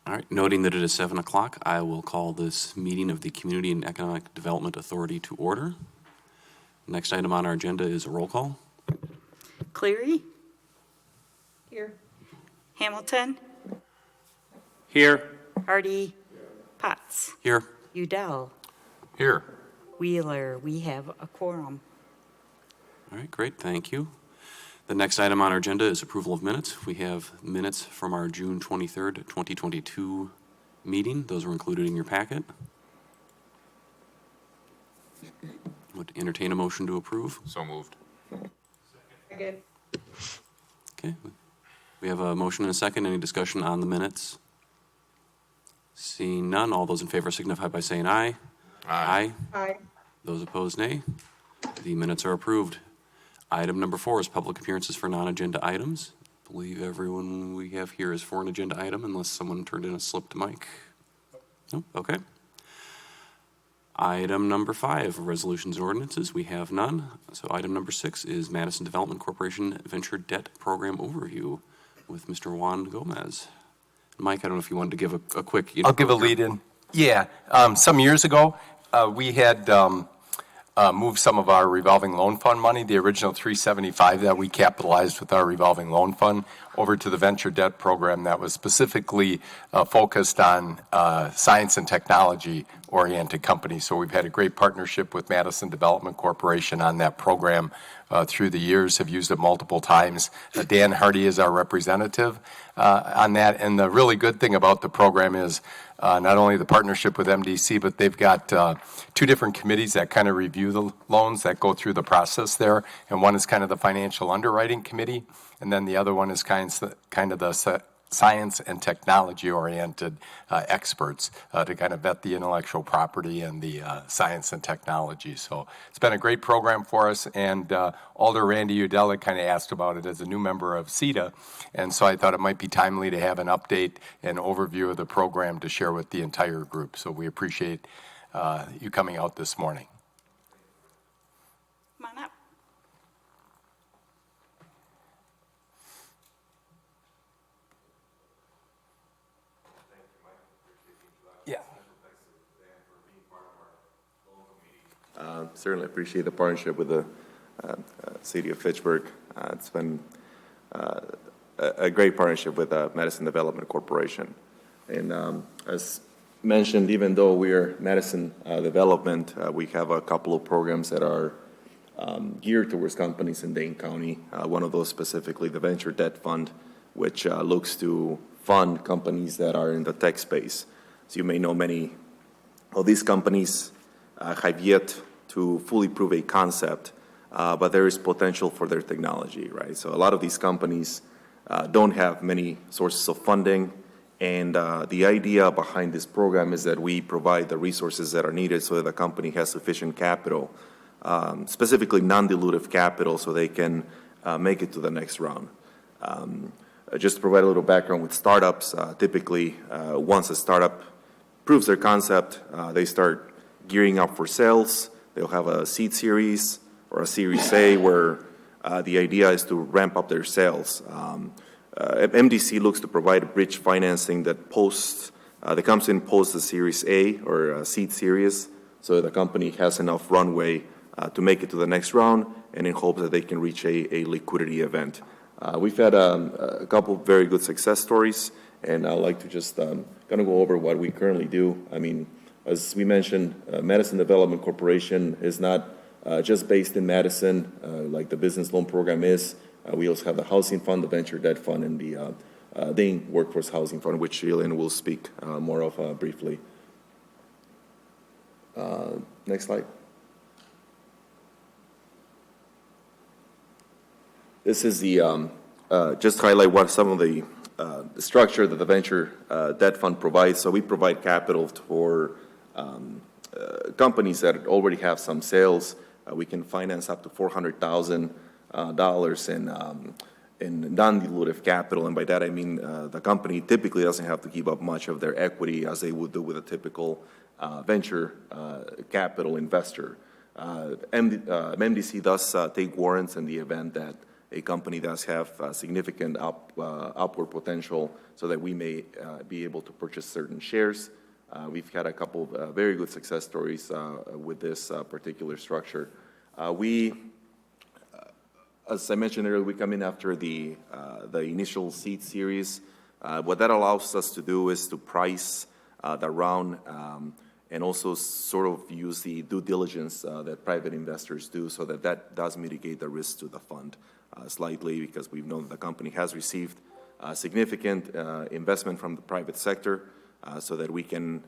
All right, noting that it is 7 o'clock, I will call this meeting of the Community and Economic Development Authority to order. Next item on our agenda is a roll call. Cleary? Here. Hamilton? Here. Hardy? Potts? Here. Udell? Here. Wheeler? We have a quorum. All right, great, thank you. The next item on our agenda is approval of minutes. We have minutes from our June 23rd, 2022 meeting. Those were included in your packet. Would entertain a motion to approve. So moved. Second. Okay, we have a motion and a second. Any discussion on the minutes? Seeing none, all those in favor signify by saying aye. Aye. Aye. Those opposed, nay. The minutes are approved. Item number 4 is public appearances for non-agenda items. I believe everyone we have here is for an agenda item unless someone turned in a slip to Mike. No? Okay. Item number 5, resolutions and ordinances. We have none. So item number 6 is Madison Development Corporation Venture Debt Program Overview with Mr. Juan Gomez. Mike, I don't know if you wanted to give a quick... I'll give a lead in. Yeah. Some years ago, we had moved some of our revolving loan fund money, the original $375 that we capitalized with our revolving loan fund, over to the venture debt program that was specifically focused on science and technology oriented companies. So we've had a great partnership with Madison Development Corporation on that program through the years, have used it multiple times. Dan Hardy is our representative on that. And the really good thing about the program is not only the partnership with MDC, but they've got 2 different committees that kind of review the loans that go through the process there. And one is kind of the financial underwriting committee, and then the other one is kind of the science and technology oriented experts to kind of vet the intellectual property and the science and technology. So it's been a great program for us, and Alder Randy Udell kind of asked about it as a new member of CETA, and so I thought it might be timely to have an update and overview of the program to share with the entire group. So we appreciate you coming out this morning. Come on up. Yeah. Certainly appreciate the partnership with the city of Fitchburg. It's been a great partnership with Madison Development Corporation. And as mentioned, even though we are Madison Development, we have a couple of programs that are geared towards companies in Dane County. One of those specifically, the Venture Debt Fund, which looks to fund companies that are in the tech space. So you may know many of these companies have yet to fully prove a concept, but there is potential for their technology, right? So a lot of these companies don't have many sources of funding, and the idea behind this program is that we provide the resources that are needed so that the company has sufficient capital, specifically non-dilutive capital, so they can make it to the next round. Just to provide a little background with startups, typically once a startup proves their concept, they start gearing up for sales. They'll have a seed series or a series A where the idea is to ramp up their sales. MDC looks to provide bridge financing that comes in post the series A or a seed series, so the company has enough runway to make it to the next round and in hopes that they can reach a liquidity event. We've had a couple of very good success stories, and I'd like to just kind of go over what we currently do. I mean, as we mentioned, Madison Development Corporation is not just based in Madison like the business loan program is. We also have the Housing Fund, the Venture Debt Fund, and the Dane Workforce Housing Fund, which Jillian will speak more of briefly. Next slide. This is the just to highlight what some of the structure that the Venture Debt Fund provides. So we provide capital for companies that already have some sales. We can finance up to $400,000 in non-dilutive capital, and by that I mean the company typically doesn't have to give up much of their equity as they would do with a typical venture capital investor. MDC does take warrants in the event that a company does have significant upward potential so that we may be able to purchase certain shares. We've had a couple of very good success stories with this particular structure. As I mentioned earlier, we come in after the initial seed series. What that allows us to do is to price the round and also sort of use the due diligence that private investors do, so that that does mitigate the risk to the fund slightly, because we've known that the company has received significant investment from the private sector, so that we can,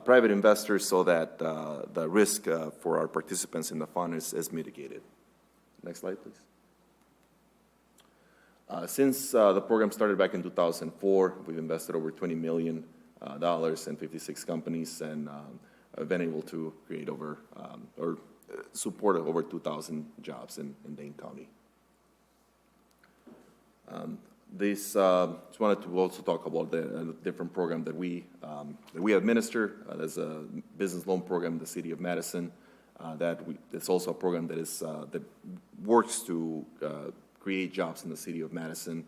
private investors, so that the risk for our participants in the fund is mitigated. Next slide, please. Since the program started back in 2004, we've invested over $20 million in 56 companies, and have been able to create over, or support over 2,000 jobs in Dane County. Just wanted to also talk about the different program that we administer. There's a business loan program in the city of Madison it's also a program that works to create jobs in the city of Madison.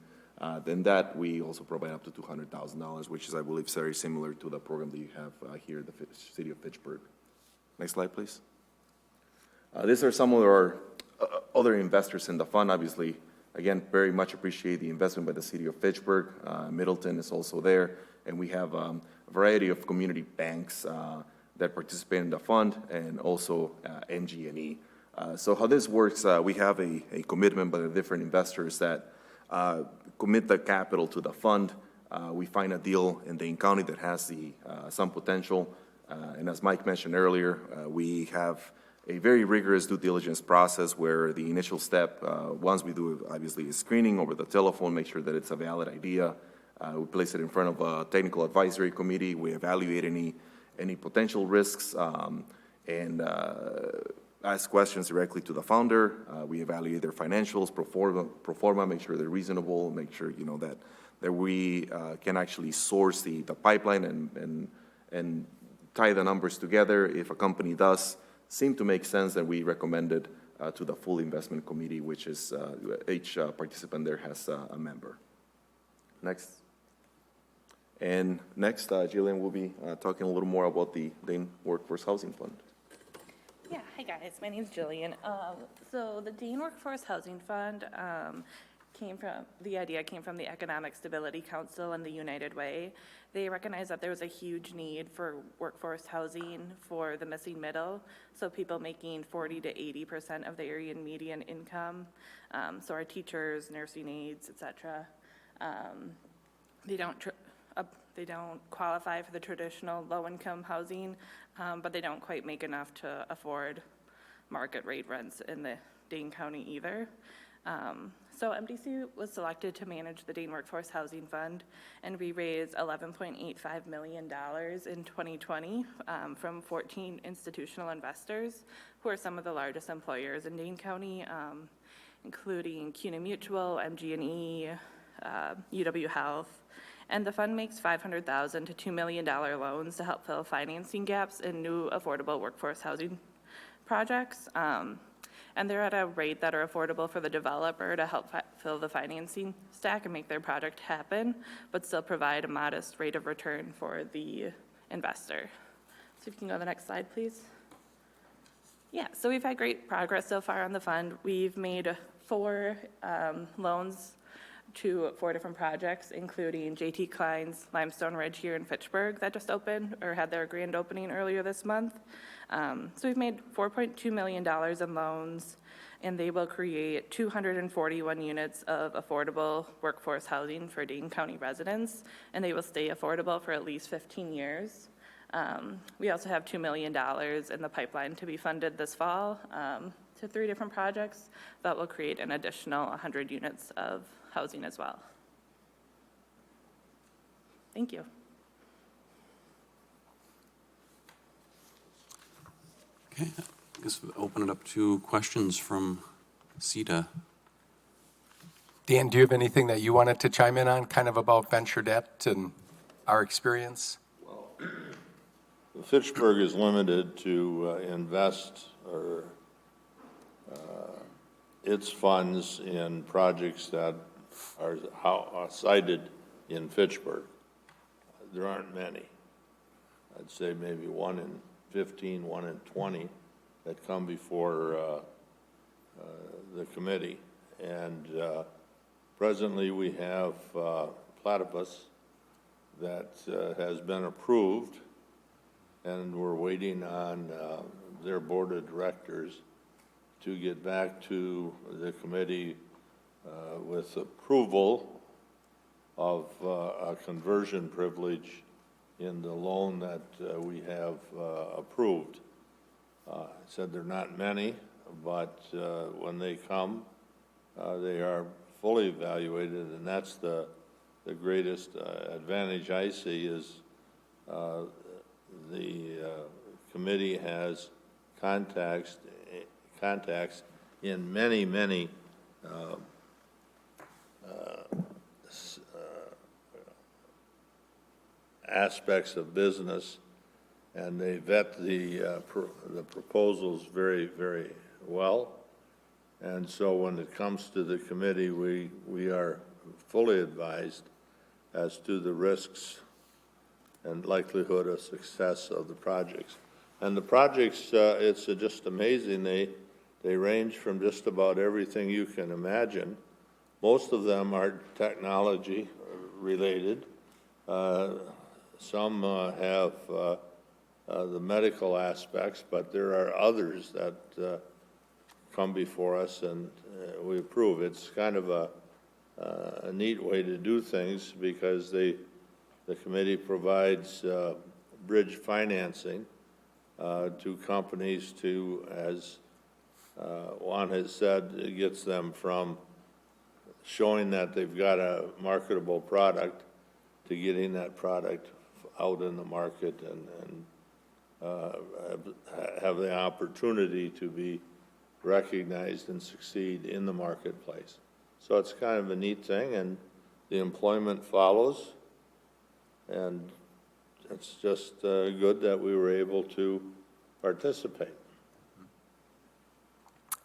Then that we also provide up to $200,000, which is, I believe, very similar to the program that you have here in the city of Fitchburg. Next slide, please. These are some of our other investors in the fund. Obviously, again, very much appreciate the investment by the city of Fitchburg. Middleton is also there, and we have a variety of community banks that participate in the fund, and also MG&E. So how this works, we have a commitment by the different investors that commit the capital to the fund. We find a deal in Dane County that has some potential, and as Mike mentioned earlier, we have a very rigorous due diligence process where the initial step, once we do obviously a screening over the telephone, make sure that it's a valid idea. We place it in front of a technical advisory committee. We evaluate any potential risks and ask questions directly to the founder. We evaluate their financials, pro forma, make sure they're reasonable, make sure that we can actually source the pipeline and tie the numbers together. If a company does seem to make sense, then we recommend it to the full investment committee, which is each participant there has a member. Next. And next, Jillian will be talking a little more about the Dane Workforce Housing Fund. Yeah, hi guys, my name's Jillian. So the Dane Workforce Housing Fund the idea came from the Economic Stability Council and the United Way. They recognized that there was a huge need for workforce housing for the missing middle, so people making 40 to 80% of the area median income, so our teachers, nursing aides, etc. They don't qualify for the traditional low-income housing, but they don't quite make enough to afford market rate rents in the Dane County either. So MDC was selected to manage the Dane Workforce Housing Fund, and we raised $11.85 million in 2020 from 14 institutional investors who are some of the largest employers in Dane County, including CUNA Mutual, MG&E, UW Health. And the fund makes $500,000 to $2 million loans to help fill financing gaps in new affordable workforce housing projects. And they're at a rate that are affordable for the developer to help fill the financing stack and make their project happen, but still provide a modest rate of return for the investor. So if you can go to the next slide, please. Yeah, so we've had great progress so far on the fund. We've made 4 loans to 4 different projects, including J.T. Klein's Limestone Ridge here in Fitchburg that just opened, or had their grand opening earlier this month. So we've made $4.2 million in loans, and they will create 241 units of affordable workforce housing for Dane County residents, and they will stay affordable for at least 15 years. We also have $2 million in the pipeline to be funded this fall to 3 different projects that will create an additional 100 units of housing as well. Thank you. Okay, I guess we'll open it up to questions from CETA. Dan, do you have anything that you wanted to chime in on, kind of about venture debt and our experience? Fitchburg is limited to invest or its funds in projects that are cited in Fitchburg. There aren't many. I'd say maybe 1 in 15, 1 in 20 that come before the committee. And presently we have Platypus that has been approved, and we're waiting on their board of directors to get back to the committee with approval of a conversion privilege in the loan that we have approved. I said there are not many, but when they come, they are fully evaluated, and that's the greatest advantage I see is the committee has contacts in many aspects of business, and they vet the proposals very, very well. And so when it comes to the committee, we are fully advised as to the risks and likelihood of success of the projects. And the projects, it's just amazing. They range from just about everything you can imagine. Most of them are technology related. Some have the medical aspects, but there are others that come before us and we approve. It's kind of a neat way to do things because the committee provides bridge financing to companies to, as Juan has said, it gets them from showing that they've got a marketable product to getting that product out in the market and have the opportunity to be recognized and succeed in the marketplace. So it's kind of a neat thing, and the employment follows, and it's just good that we were able to participate.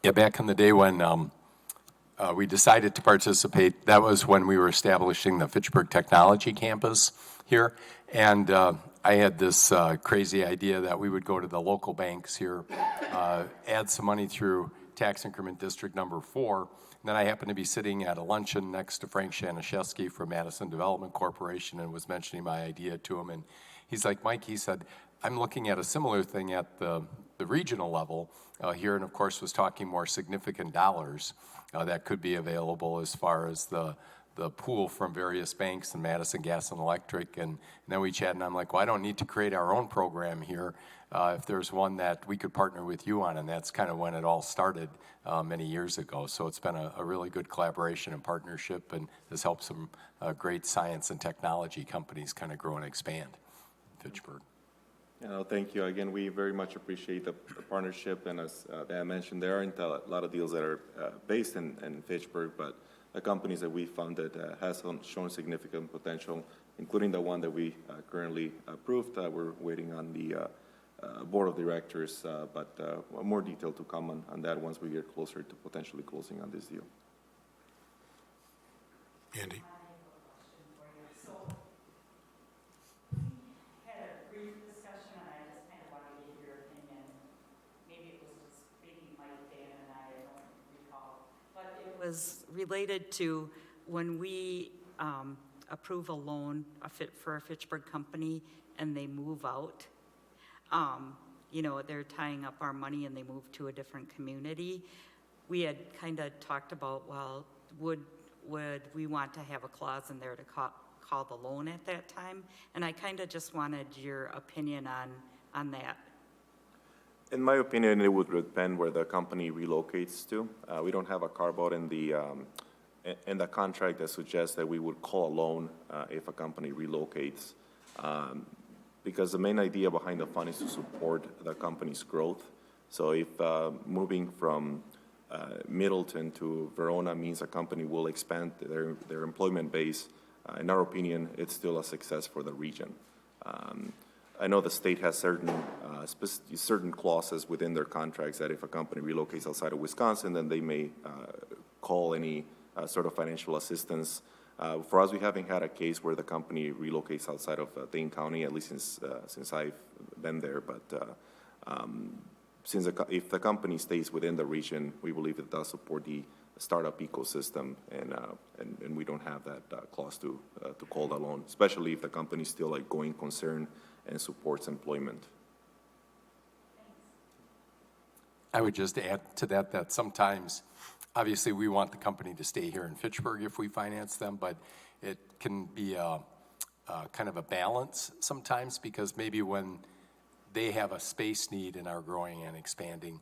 Yeah, back in the day when we decided to participate, that was when we were establishing the Fitchburg Technology Campus here, and I had this crazy idea that we would go to the local banks here, add some money through tax increment district number 4, and then I happened to be sitting at a luncheon next to Frank Shanishevsky from Madison Development Corporation and was mentioning my idea to him, and he's like, Mike, he said, I'm looking at a similar thing at the regional level here, and of course was talking more significant dollars that could be available as far as the pool from various banks and Madison Gas and Electric, and then we chatted, and I'm like, well, I don't need to create our own program here. If there's one that we could partner with you on, and that's kind of when it all started many years ago. So it's been a really good collaboration and partnership, and has helped some great science and technology companies kind of grow and expand in Fitchburg. Thank you. Again, we very much appreciate the partnership, and as I mentioned, there aren't a lot of deals that are based in Fitchburg, but the companies that we funded has shown significant potential, including the one that we currently approved. We're waiting on the board of directors, but more detail to come on that once we get closer to potentially closing on this deal. Andy? Was related to when we approve a loan for a Fitchburg company and they move out. They're tying up our money and they move to a different community. We had kind of talked about, well, would we want to have a clause in there to call the loan at that time? And I kind of just wanted your opinion on that. In my opinion, it would depend where the company relocates to. We don't have a carve-out in the contract that suggests that we would call a loan if a company relocates, because the main idea behind the fund is to support the company's growth. So if moving from Middleton to Verona means a company will expand their employment base, in our opinion, it's still a success for the region. I know the state has certain clauses within their contracts that if a company relocates outside of Wisconsin, then they may call any sort of financial assistance. For us, we haven't had a case where the company relocates outside of Dane County, at least since I've been there. But if the company stays within the region, we believe it does support the startup ecosystem, and we don't have that clause to call that loan, especially if the company is still a going concern and supports employment. I would just add to that sometimes, obviously, we want the company to stay here in Fitchburg if we finance them, but it can be a kind of a balance sometimes, because maybe when they have a space need and are growing and expanding,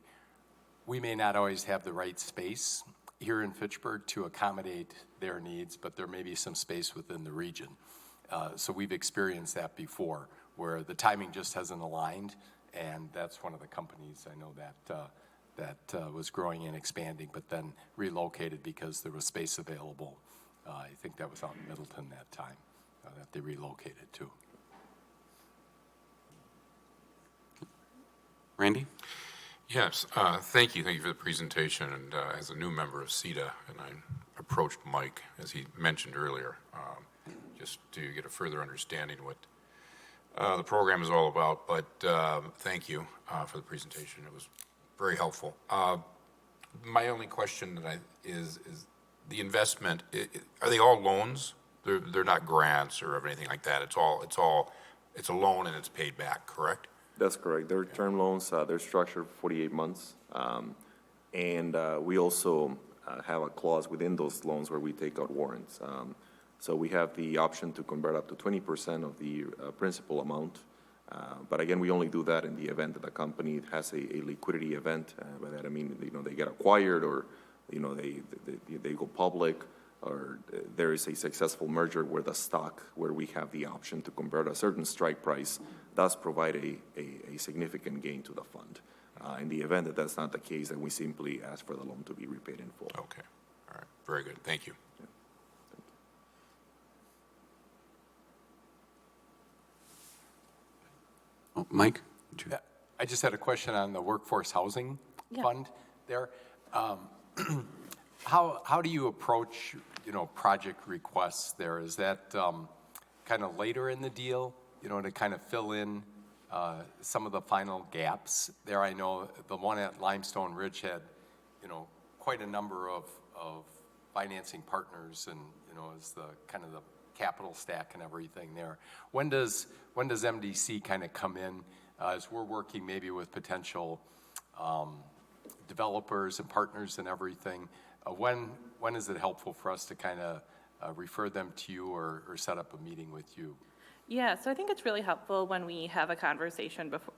we may not always have the right space here in Fitchburg to accommodate their needs, but there may be some space within the region. So we've experienced that before, where the timing just hasn't aligned, and that's one of the companies I know that was growing and expanding, but then relocated because there was space available. I think that was out in Middleton that time that they relocated to. Randy? Yes, thank you. Thank you for the presentation. And as a new member of CETA, and I approached Mike, as he mentioned earlier, just to get a further understanding of what the program is all about. But thank you for the presentation. It was very helpful. My only question is the investment. Are they all loans? They're not grants or anything like that. It's a loan and it's paid back, correct? That's correct. They're term loans. They're structured for 48 months. And we also have a clause within those loans where we take out warrants. So we have the option to convert up to 20% of the principal amount. But again, we only do that in the event that the company has a liquidity event. By that I mean, they get acquired, or they go public, or there is a successful merger where we have the option to convert a certain strike price, does provide a significant gain to the fund. In the event that that's not the case, then we simply ask for the loan to be repaid in full. Okay. All right. Very good. Thank you. Oh, Mike? I just had a question on the workforce housing fund there. How do you approach, project requests there? Is that kind of later in the deal, to kind of fill in some of the final gaps there? I know the one at Limestone Ridge had, quite a number of financing partners, and, is the kind of the capital stack and everything there. When does MDC kind of come in as we're working maybe with potential developers and partners and everything? When is it helpful for us to kind of refer them to you or set up a meeting with you? Yeah, so I think it's really helpful when we have a conversation before,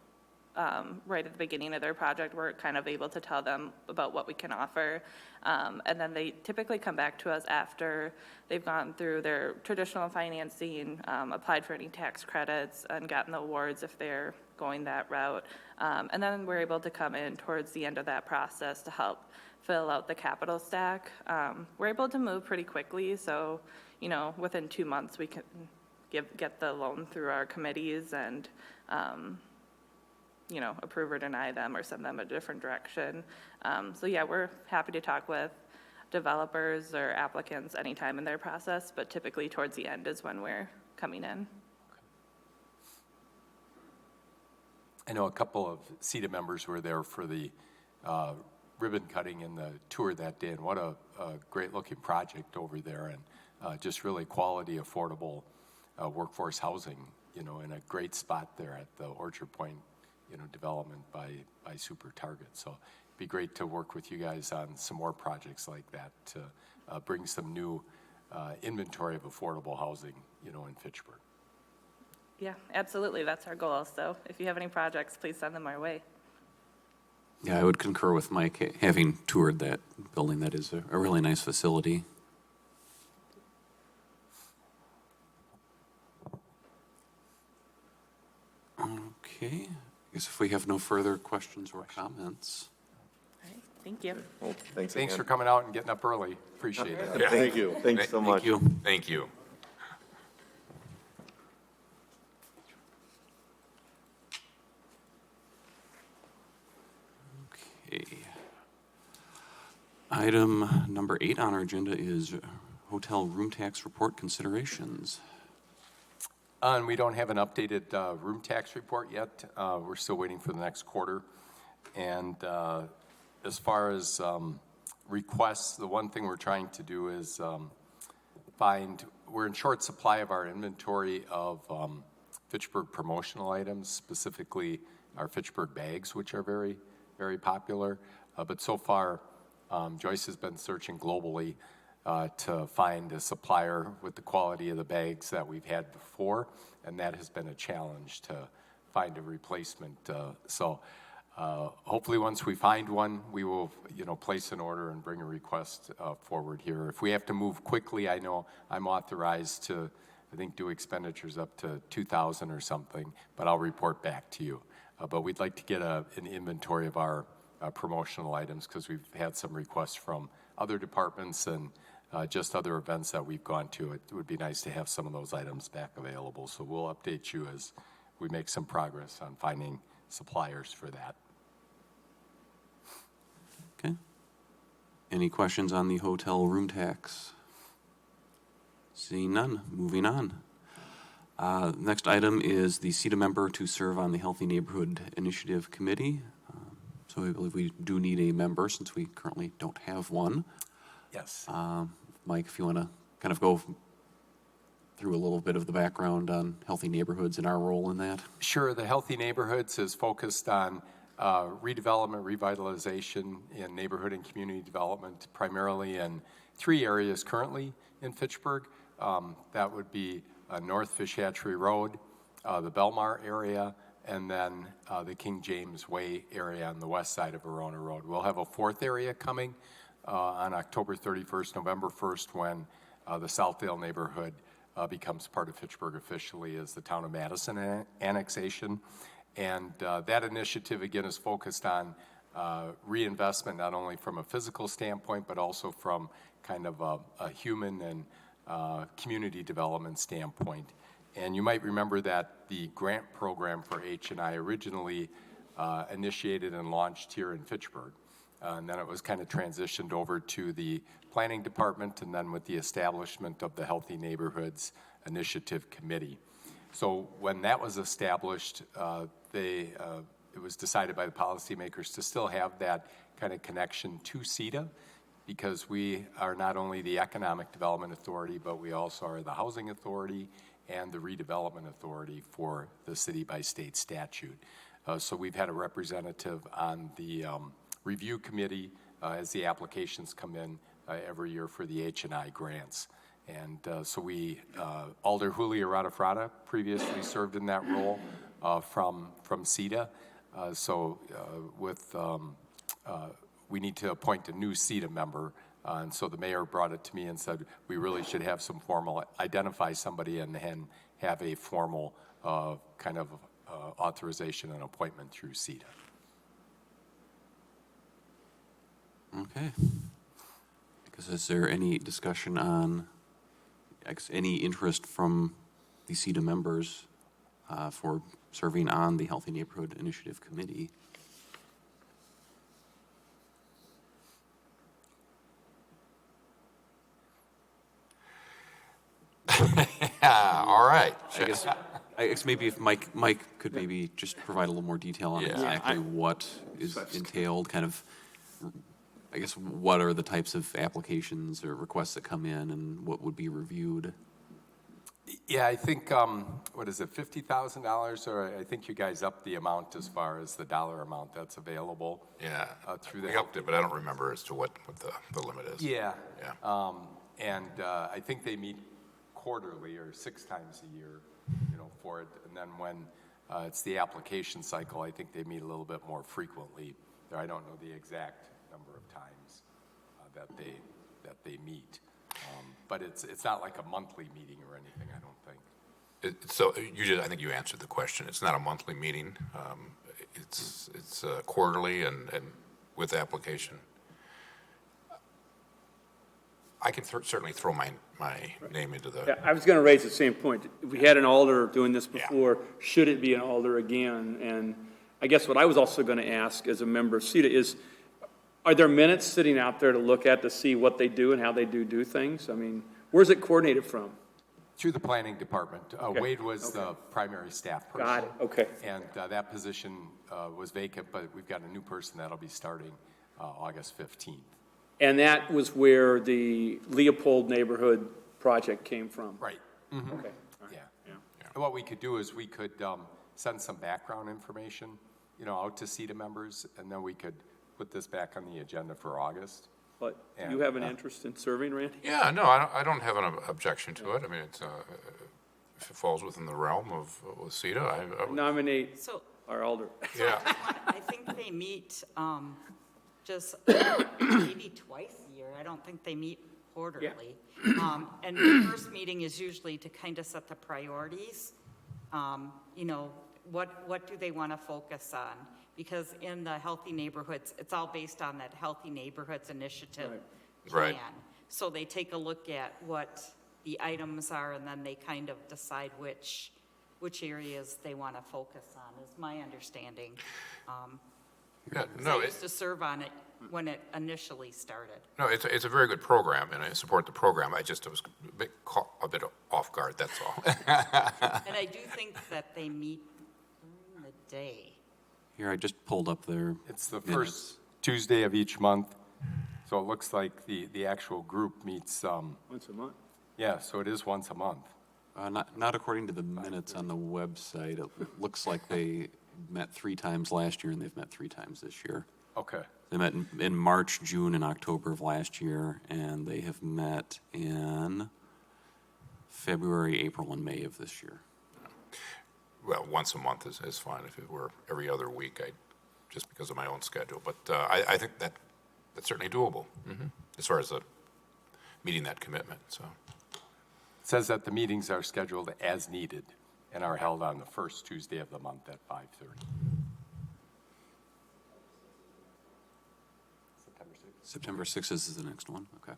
right at the beginning of their project. We're kind of able to tell them about what we can offer. And then they typically come back to us after they've gone through their traditional financing, applied for any tax credits, and gotten the awards if they're going that route. And then we're able to come in towards the end of that process to help fill out the capital stack. We're able to move pretty quickly, so within 2 months we can get the loan through our committees and approve or deny them or send them a different direction. So yeah, we're happy to talk with developers or applicants anytime in their process, but typically towards the end is when we're coming in. I know a couple of CETA members were there for the ribbon cutting and the tour that day, and what a great looking project over there, and just really quality, affordable workforce housing, in a great spot there at the Orchard Point, development by Super Target. So it'd be great to work with you guys on some more projects like that to bring some new inventory of affordable housing, in Fitchburg. Yeah, absolutely. That's our goal. So if you have any projects, please send them our way. Yeah, I would concur with Mike, having toured that building. That is a really nice facility. Okay, I guess if we have no further questions or comments. All right, thank you. Well, thanks Thanks for again. coming out and getting up early. Appreciate it. Yeah. Thank you. Thanks so much. Thank you. Thank you. Item number 8 on our agenda is hotel room tax report considerations. And we don't have an updated room tax report yet. We're still waiting for the next quarter. And as far as requests, the one thing we're trying to do is we're in short supply of our inventory of Fitchburg promotional items, specifically our Fitchburg bags, which are very, very popular. But so far, Joyce has been searching globally to find a supplier with the quality of the bags that we've had before, and that has been a challenge to find a replacement. So hopefully once we find one, we will, place an order and bring a request forward here. If we have to move quickly, I know I'm authorized to, I think, do expenditures up to $2,000 or something, but I'll report back to you. But we'd like to get an inventory of our promotional items because we've had some requests from other departments and just other events that we've gone to. It would be nice to have some of those items back available. So we'll update you as we make some progress on finding suppliers for that. Okay. Any questions on the hotel room tax? Seeing none, moving on. Next item is the CETA member to serve on the Healthy Neighborhood Initiative Committee. So I believe we do need a member since we currently don't have one. Yes. Mike, if you want to kind of go through a little bit of the background on healthy neighborhoods and our role in that. Sure. The Healthy Neighborhoods is focused on redevelopment, revitalization, and neighborhood and community development, primarily in 3 areas currently in Fitchburg. That would be North Fish Hatchery Road, the Belmar area, and then the King James Way area on the west side of Verona Road. We'll have a 4th area coming on October 31st, November 1st, when the Southdale neighborhood becomes part of Fitchburg officially as the town of Madison annexation. And that initiative, again, is focused on reinvestment, not only from a physical standpoint, but also from kind of a human and community development standpoint. And you might remember that the grant program for H&I originally initiated and launched here in Fitchburg. And then it was kind of transitioned over to the planning department, and then with the establishment of the Healthy Neighborhoods Initiative Committee. So when that was established, it was decided by the policymakers to still have that kind of connection to CETA, because we are not only the Economic Development Authority, but we also are the Housing Authority and the Redevelopment Authority for the city by state statute. So we've had a representative on the review committee as the applications come in every year for the H&I grants. And so Alder Julia Radafrada previously served in that role from CETA. We need to appoint a new CETA member. And so the mayor brought it to me and said, we really should have some identify somebody and have a formal kind of authorization and appointment through CETA. Okay. Is there any discussion on any interest from the CETA members for serving on the Healthy Neighborhood Initiative Committee? All right. I guess maybe if Mike could maybe just provide a little more detail on exactly what is entailed, kind of, I guess, what are the types of applications or requests that come in and what would be reviewed? Yeah, I think, what is it, $50,000? Or I think you guys upped the amount as far as the dollar amount that's available. Yeah, through we upped it, but I don't remember as to what the limit is. Yeah. Yeah. I think they meet quarterly or 6 times a year, for it. And then when it's the application cycle, I think they meet a little bit more frequently. I don't know the exact number of times that they meet. But it's not like a monthly meeting or anything, I don't think. I think you answered the question. It's not a monthly meeting. It's quarterly and with application. I can certainly throw my name into the. Yeah, I was going to raise the same point. If we had an alder doing this before, should it be an alder again? And I guess what I was also going to ask as a member of CETA is, Are there minutes sitting out there to look at to see what they do and how they do things? I mean, where's it coordinated from? Through the planning department. Wade was the primary staff person. Got it, okay. And that position was vacant, but we've got a new person that'll be starting August 15th. And that was where the Leopold neighborhood project came from? Right. Okay. All right. Yeah. And what we could do is we could send some background information, out to CETA members, and then we could put this back on the agenda for August. But And, you have an interest in serving, Randy? Yeah, no, I don't have an objection to it. I mean, it's, if it falls within the realm of CETA, I would, Nominate So our alder. yeah. I think they meet just maybe twice a year. I don't think they meet quarterly. And the first meeting is usually to kind of set the priorities. What do they want to focus on? Because in the healthy neighborhoods, it's all based on that Healthy Neighborhoods Initiative Right. plan. So they take a look at what the items are, and then they kind of decide which areas they want to focus on, is my understanding. Yeah, I no, used to serve on it when it initially started. no, it's a very good program, and I support the program. I just was a bit off guard, that's all. And I do think that they meet during the day. Here, I just pulled up their It's the minutes. first Tuesday of each month. So it looks like the actual group meets, Once a month. yeah, so it is once a month. Not according to the minutes on the website. It looks like they met 3 times last year, and they've met 3 times this year. Okay. They met in March, June, and October of last year, and they have met in February, April, and May of this year. Well, once a month is fine. If it were every other week, just because of my own schedule. But I think that's certainly doable, as far as meeting that commitment, so. It says that the meetings are scheduled as needed and are held on the first Tuesday of the month at 5:30. September 6th is the next one, okay.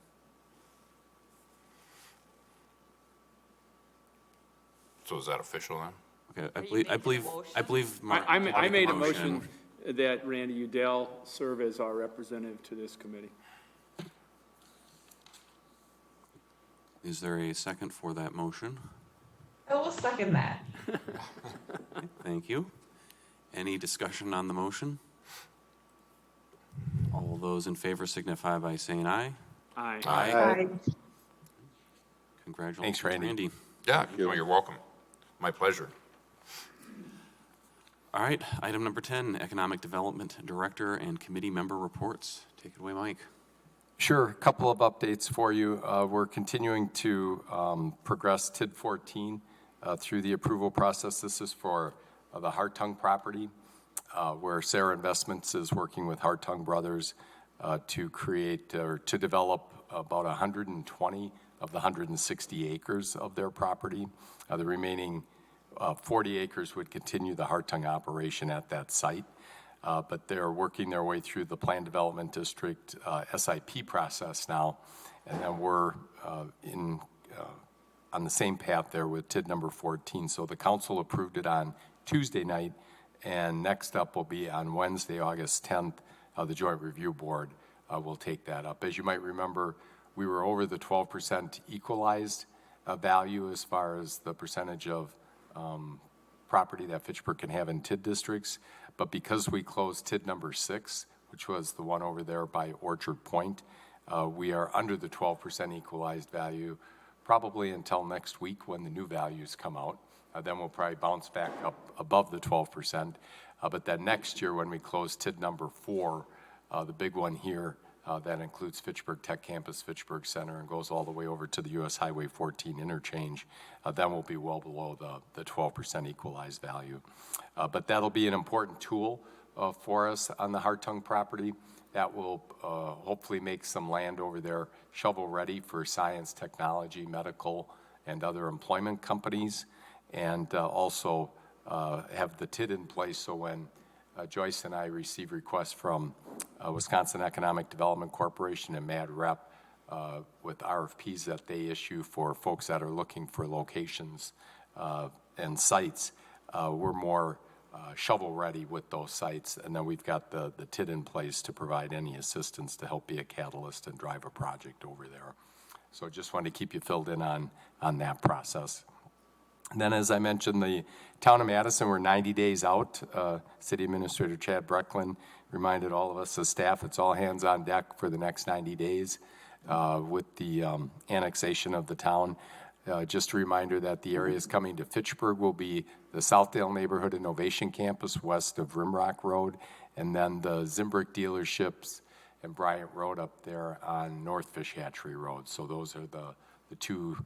So is that official then? Okay, Are you making a motion? Mark. I made made the a motion that Randy Udell serve as our representative to this committee. Is there a second for that motion? I will second that. Thank you. Any discussion on the motion? All those in favor signify by saying aye. Aye. Aye. Congratulations, Thanks, Randy. Yeah, no, you're welcome. My pleasure. All right, item number 10, Economic Development Director and Committee Member Reports. Take it away, Mike. Sure, a couple of updates for you. We're continuing to progress TID 14 through the approval process. This is for the Hartung property, where Sarah Investments is working with Hartung Brothers to create or to develop about 120 of the 160 acres of their property. The remaining 40 acres would continue the Hartung operation at that site. But they're working their way through the Plan Development District SIP process now, and then we're on the same path there with TID number 14. So the council approved it on Tuesday night, and next up will be on Wednesday, August 10th. The Joint Review Board will take that up. As you might remember, we were over the 12% equalized value as far as the percentage of property that Fitchburg can have in TID districts. But because we closed TID number 6, which was the one over there by Orchard Point, we are under the 12% equalized value probably until next week when the new values come out. Then we'll probably bounce back up above the 12%. But then next year when we close TID number 4, the big one here, that includes Fitchburg Tech Campus, Fitchburg Center, and goes all the way over to the US Highway 14 interchange, then we'll be well below the 12% equalized value. But that'll be an important tool for us on the Hartung property. That will hopefully make some land over there shovel-ready for science, technology, medical, and other employment companies, and also have the TID in place so when Joyce and I receive requests from Wisconsin Economic Development Corporation and Mad Rep with RFPs that they issue for folks that are looking for locations and sites. We're more shovel-ready with those sites. And then we've got the TID in place to provide any assistance to help be a catalyst and drive a project over there. So just wanted to keep you filled in on that process. And then, as I mentioned, the town of Madison, we're 90 days out. City Administrator Chad Brecklin reminded all of us as staff, it's all hands on deck for the next 90 days with the annexation of the town. Just a reminder that the areas coming to Fitchburg will be the Southdale Neighborhood Innovation Campus west of Rimrock Road, and then the Zimbrick dealerships and Bryant Road up there on North Fish Hatchery Road. So those are the two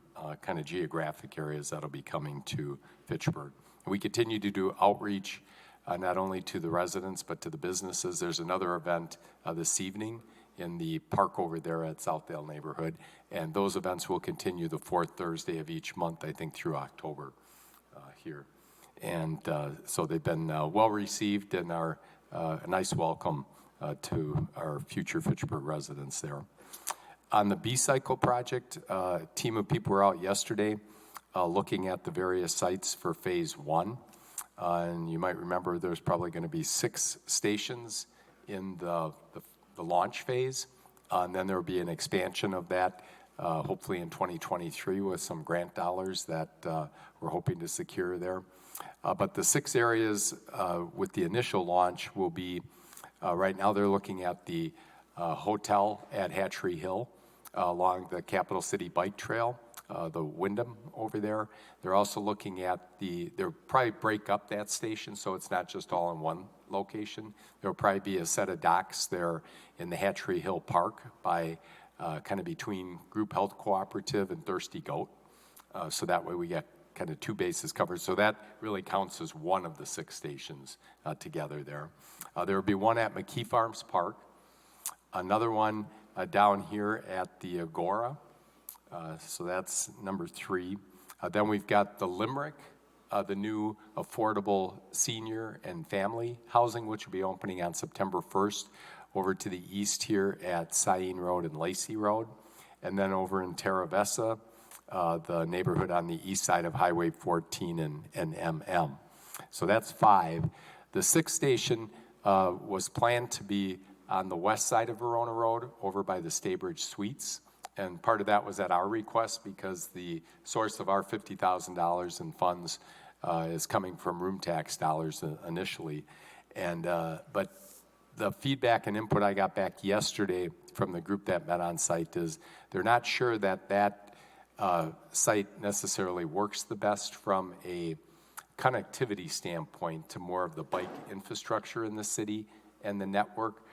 kind of geographic areas that'll be coming to Fitchburg. And we continue to do outreach not only to the residents but to the businesses. There's another event this evening in the park over there at Southdale Neighborhood, and those events will continue the fourth Thursday of each month, I think, through October here. And so they've been well received and are a nice welcome to our future Fitchburg residents there. On the B-Cycle project, a team of people were out yesterday looking at the various sites for phase one. And you might remember there's probably going to be 6 stations in the launch phase. And then there will be an expansion of that, hopefully in 2023 with some grant dollars that we're hoping to secure there. But the 6 areas with the initial launch will be, right now they're looking at the hotel at Hatchery Hill along the Capital City Bike Trail, the Wyndham over there. They're also looking at they'll probably break up that station so it's not just all in one location. There'll probably be a set of docks there in the Hatchery Hill Park by kind of between Group Health Cooperative and Thirsty Goat. So that way we get kind of 2 bases covered. So that really counts as one of the 6 stations together there. There will be one at McKee Farms Park, another one down here at the Agora. So that's number 3. Then we've got the Limerick, the new affordable senior and family housing, which will be opening on September 1st over to the east here at Sain Road and Lacey Road. And then over in Terra Vesa, the neighborhood on the east side of Highway 14 and MM. So that's 5. The 6th station was planned to be on the west side of Verona Road over by the Staybridge Suites. And part of that was at our request because the source of our $50,000 in funds is coming from room tax dollars initially. And but the feedback and input I got back yesterday from the group that met on site is they're not sure that site necessarily works the best from a connectivity standpoint to more of the bike infrastructure in the city and the network.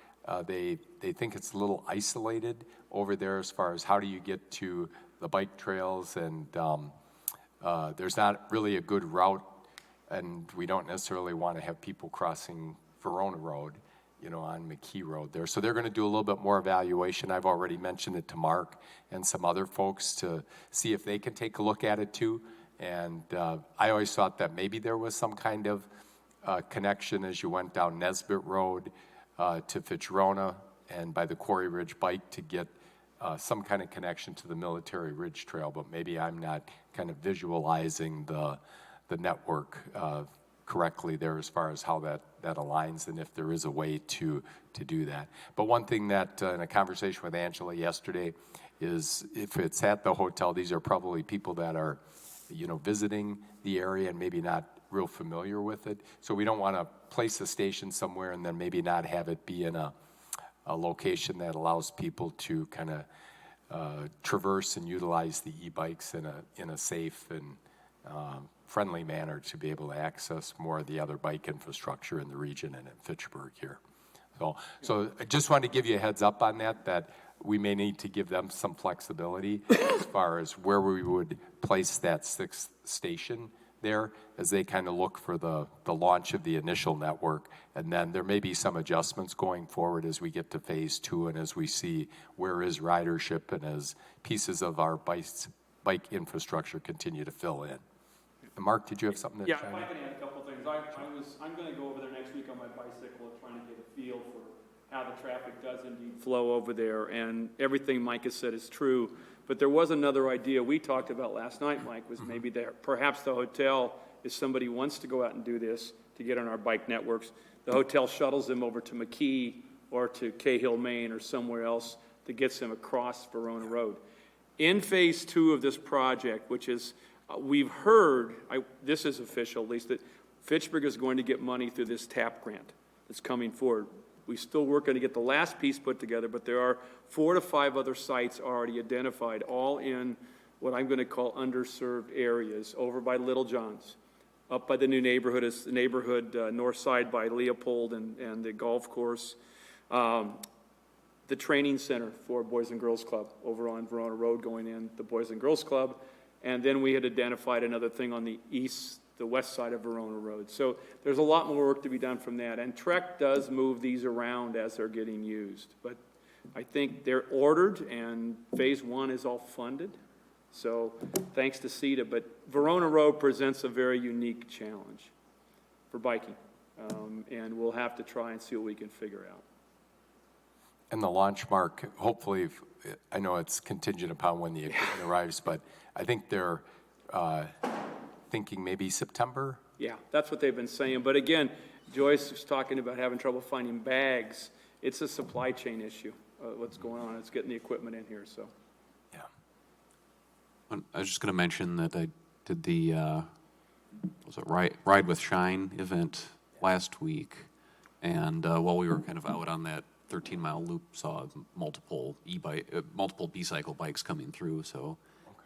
They think it's a little isolated over there as far as how do you get to the bike trails, and there's not really a good route, and we don't necessarily want to have people crossing Verona Road, on McKee Road there. So they're going to do a little bit more evaluation. I've already mentioned it to Mark and some other folks to see if they can take a look at it too. And I always thought that maybe there was some kind of connection as you went down Nesbitt Road to Fitzrona and by the Quarry Ridge Bike to get some kind of connection to the Military Ridge Trail, but maybe I'm not kind of visualizing the network correctly there as far as how that aligns and if there is a way to do that. But one thing that in a conversation with Angela yesterday is if it's at the hotel, these are probably people that are, visiting the area and maybe not real familiar with it. So we don't want to place a station somewhere and then maybe not have it be in a location that allows people to kind of traverse and utilize the e-bikes in a safe and friendly manner to be able to access more of the other bike infrastructure in the region and in Fitchburg here. So I just wanted to give you a heads up on that we may need to give them some flexibility as far as where we would place that 6th station there as they kind of look for the launch of the initial network. And then there may be some adjustments going forward as we get to phase 2 and as we see where is ridership and as pieces of our bike infrastructure continue to fill in. And Mark, did you have something to Yeah, chime if I in? can add a couple things. I'm going to go over there next week on my bicycle trying to get a feel for how the traffic does indeed flow over there. And everything Mike has said is true. But there was another idea we talked about last night, Mike, was maybe there, perhaps the hotel is somebody wants to go out and do this to get on our bike networks. The hotel shuttles them over to McKee or to Cahill, Maine, or somewhere else that gets them across Verona Road. In phase 2 of this project, which is, we've heard, this is official at least, that Fitchburg is going to get money through this TAP grant that's coming forward. We're still working to get the last piece put together, but there are 4 to 5 other sites already identified, all in what I'm going to call underserved areas, over by Little John's, up by the new neighborhood, is the neighborhood north side by Leopold and the golf course, the training center for Boys and Girls Club over on Verona Road going in, the Boys and Girls Club, and then we had identified another thing on the west side of Verona Road. So there's a lot more work to be done from that, and Trek does move these around as they're getting used, but I think they're ordered, and phase 1 is all funded. So thanks to CETA, but Verona Road presents a very unique challenge for biking, and we'll have to try and see what we can figure out. And the launch, Mark, hopefully, I know it's contingent upon when the equipment arrives, but I think they're thinking maybe September? Yeah, that's what they've been saying. But again, Joyce was talking about having trouble finding bags. It's a supply chain issue, what's going on. It's getting the equipment in here, so. I was just going to mention that I did the Ride with Shine event last week, and while we were kind of out on that 13-mile loop, saw multiple B-cycle bikes coming through. So,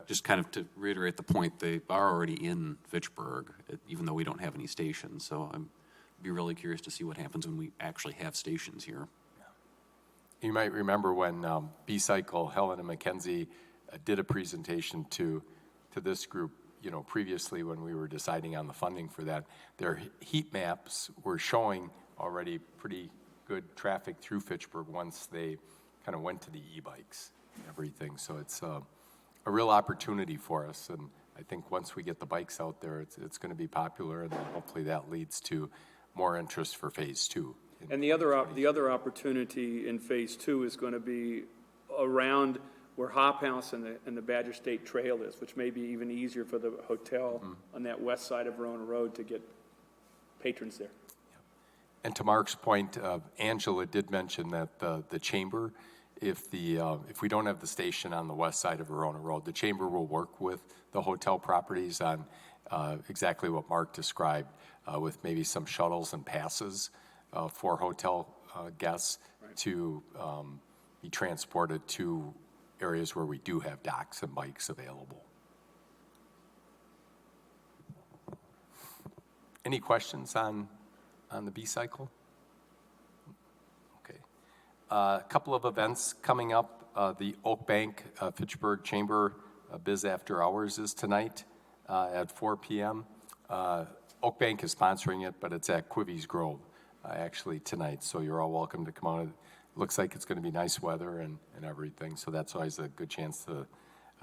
just kind of to reiterate the point, they are already in Fitchburg, even though we don't have any stations. So I'd be really curious to see what happens when we actually have stations here. You might remember when B-Cycle, Helen and Mackenzie did a presentation to this group, previously when we were deciding on the funding for that. Their heat maps were showing already pretty good traffic through Fitchburg once they kind of went to the e-bikes and everything. So it's a real opportunity for us, and I think once we get the bikes out there, it's going to be popular, and then hopefully that leads to more interest for phase 2. And the other opportunity in phase 2 is going to be around where Hop House and the Badger State Trail is, which may be even easier for the hotel on that west side of Verona Road to get patrons there. And to Mark's point, Angela did mention that the chamber, if we don't have the station on the west side of Verona Road, the chamber will work with the hotel properties on exactly what Mark described, with maybe some shuttles and passes for hotel guests to be transported to areas where we do have docks and bikes available. Any questions on the B-Cycle? Okay. A couple of events coming up. The Oak Bank Fitchburg Chamber Biz After Hours is tonight at 4 p.m. Oak Bank is sponsoring it, but it's at Quivy's Grove actually tonight, so you're all welcome to come out. Looks like it's going to be nice weather and everything, so that's always a good chance to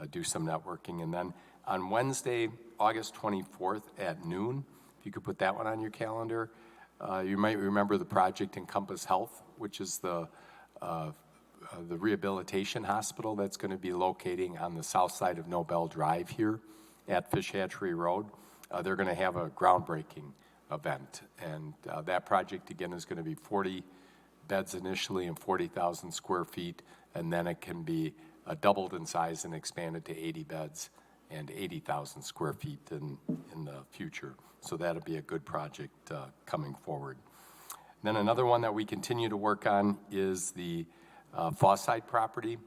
do some networking. And then on Wednesday, August 24th at noon, if you could put that one on your calendar, you might remember the project Encompass Health, which is the Rehabilitation Hospital that's going to be locating on the south side of Nobel Drive here at Fish Hatchery Road. They're going to have a groundbreaking event, and that project, again, is going to be 40 beds initially and 40,000 square feet, and then it can be doubled in size and expanded to 80 beds and 80,000 square feet in the future. So that'll be a good project coming forward. Then another one that we continue to work on is the Faucet Property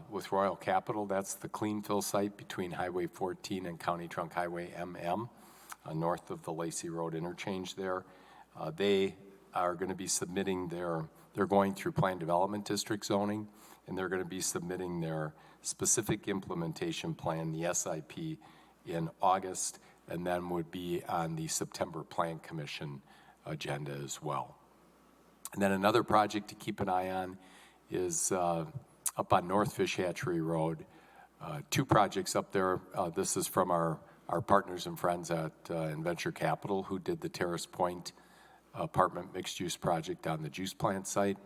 with Royal Capital. That's the clean fill site between Highway 14 and County Trunk Highway MM, north of the Lacey Road interchange there. They are going to be submitting they're going through Plan Development District zoning, and they're going to be submitting their specific implementation plan, the SIP, in August, and then would be on the September Plan Commission agenda as well. And then another project to keep an eye on is up on North Fish Hatchery Road. 2 projects up there. This is from our partners and friends at Venture Capital, who did the Terrace Point apartment mixed-use project on the juice plant site.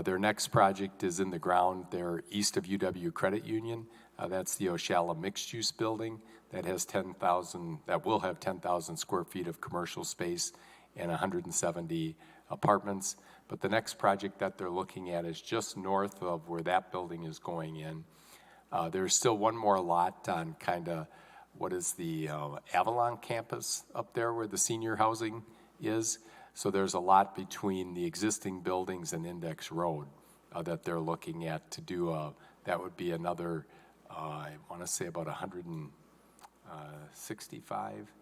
Their next project is in the ground there east of UW Credit Union. That's the Oshala Mixed Use Building that has 10,000, that will have 10,000 square feet of commercial space and 170 apartments. But the next project that they're looking at is just north of where that building is going in. There's still one more lot on kind of what is the Avalon campus up there where the senior housing is. So there's a lot between the existing buildings and Index Road that they're looking at to do that would be another, I want to say about 165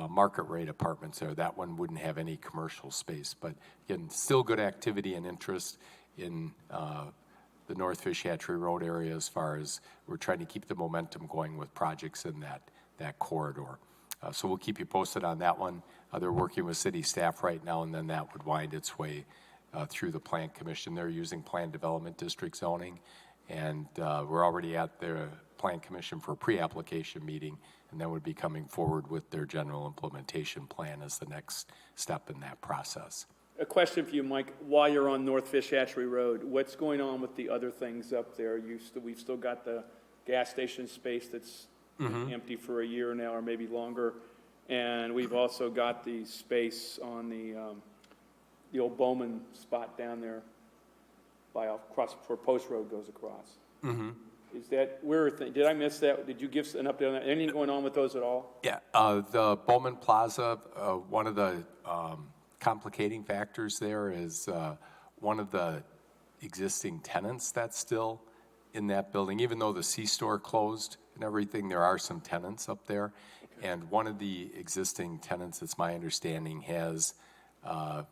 market rate apartments there. That one wouldn't have any commercial space, but again, still good activity and interest in the North Fish Hatchery Road area as far as we're trying to keep the momentum going with projects in that corridor. So we'll keep you posted on that one. They're working with city staff right now, and then that would wind its way through the Plan Commission. They're using Plan Development District zoning, and we're already at their Plan Commission for a pre-application meeting, and then would be coming forward with their general implementation plan as the next step in that process. A question for you, Mike, while you're on North Fish Hatchery Road, what's going on with the other things up there? We've still got the gas station space that's empty for a year now or maybe longer, and we've also got the space on the old Bowman spot down there by across where Post Road goes across. Is that, did I miss that? Did you give an update on that? Anything going on with those at all? Yeah, the Bowman Plaza, one of the complicating factors there is one of the existing tenants that's still in that building. Even though the C-store closed and everything, there are some tenants up there. Okay. And one of the existing tenants, it's my understanding, has a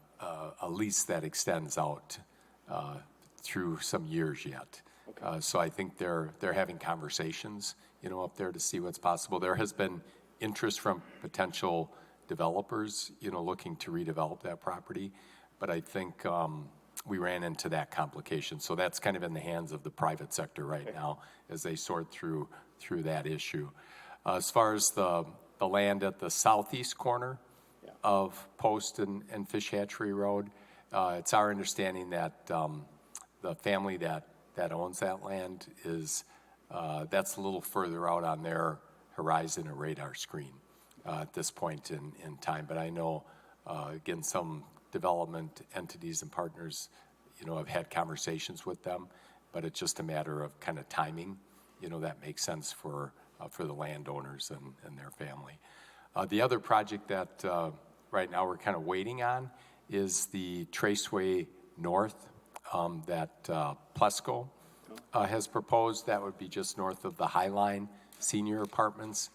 lease that extends out through some years yet. Okay. So I think they're having conversations, up there to see what's possible. There has been interest from potential developers, looking to redevelop that property, but I think we ran into that complication. So that's kind of in the hands of the private sector right now as they sort through that issue. As far as the land at the southeast corner of Post and Fish Hatchery Road, it's our understanding that the family that owns that land is that's a little further out on their horizon or radar screen at this point in time. But I know, again, some development entities and partners, have had conversations with them, but it's just a matter of kind of timing, that makes sense for the landowners and their family. The other project that right now we're kind of waiting on is the Traceway North that Plesco has proposed. That would be just north of the Highline Senior Apartments.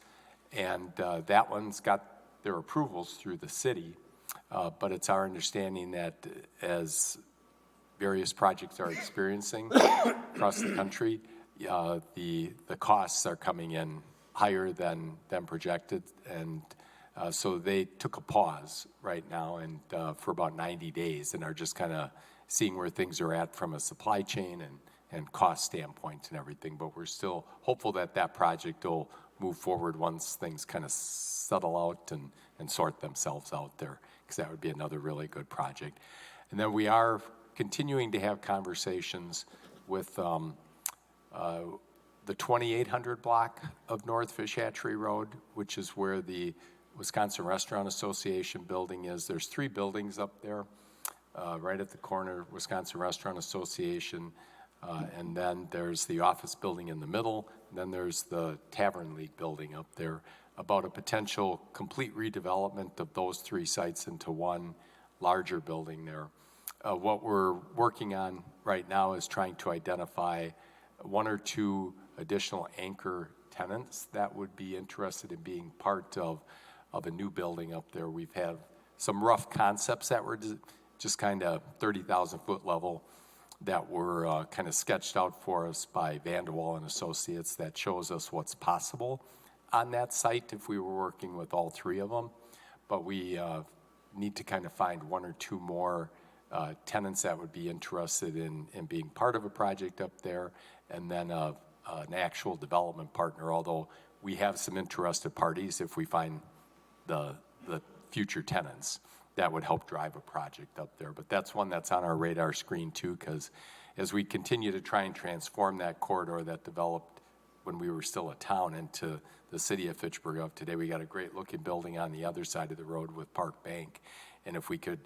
And that one's got their approvals through the city, but it's our understanding that as various projects are experiencing across the country, the costs are coming in higher than projected, and so they took a pause right now and for about 90 days and are just kind of seeing where things are at from a supply chain and cost standpoint and everything. But we're still hopeful that project will move forward once things kind of settle out and sort themselves out there, because that would be another really good project. And then we are continuing to have conversations with the 2800 block of North Fish Hatchery Road, which is where the Wisconsin Restaurant Association building is. There's 3 buildings up there, right at the corner, Wisconsin Restaurant Association, and then there's the office building in the middle, and then there's the Tavern League building up there, about a potential complete redevelopment of those 3 sites into one larger building there. What we're working on right now is trying to identify 1 or 2 additional anchor tenants that would be interested in being part of a new building up there. We've had some rough concepts that were just kind of 30,000 foot level that were kind of sketched out for us by Vanderwall and Associates that shows us what's possible on that site if we were working with all 3 of them. But we need to kind of find 1 or 2 more tenants that would be interested in being part of a project up there, and then an actual development partner, although we have some interested parties if we find the future tenants that would help drive a project up there. But that's one that's on our radar screen too, because as we continue to try and transform that corridor that developed when we were still a town into the city of Fitchburg of today, we got a great looking building on the other side of the road with Park Bank. And if we could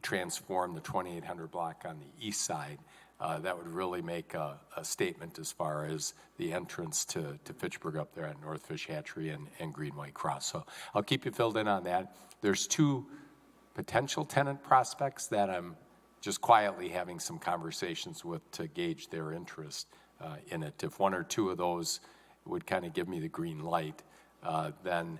transform the 2800 block on the east side, that would really make a statement as far as the entrance to Fitchburg up there at North Fish Hatchery and Green White Cross. So I'll keep you filled in on that. There's two potential tenant prospects that I'm just quietly having some conversations with to gauge their interest in it. If one or two of those would kind of give me the green light, then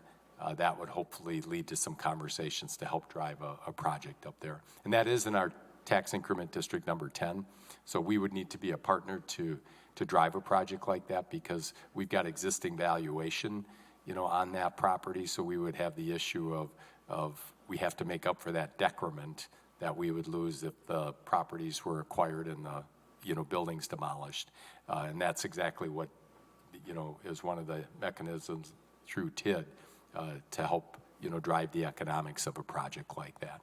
that would hopefully lead to some conversations to help drive a project up there. And that is in our tax increment district number 10. So we would need to be a partner to drive a project like that because we've got existing valuation, on that property. So we would have the issue of we have to make up for that decrement that we would lose if the properties were acquired and the, buildings demolished. And that's exactly what, is one of the mechanisms through TID to help, drive the economics of a project like that.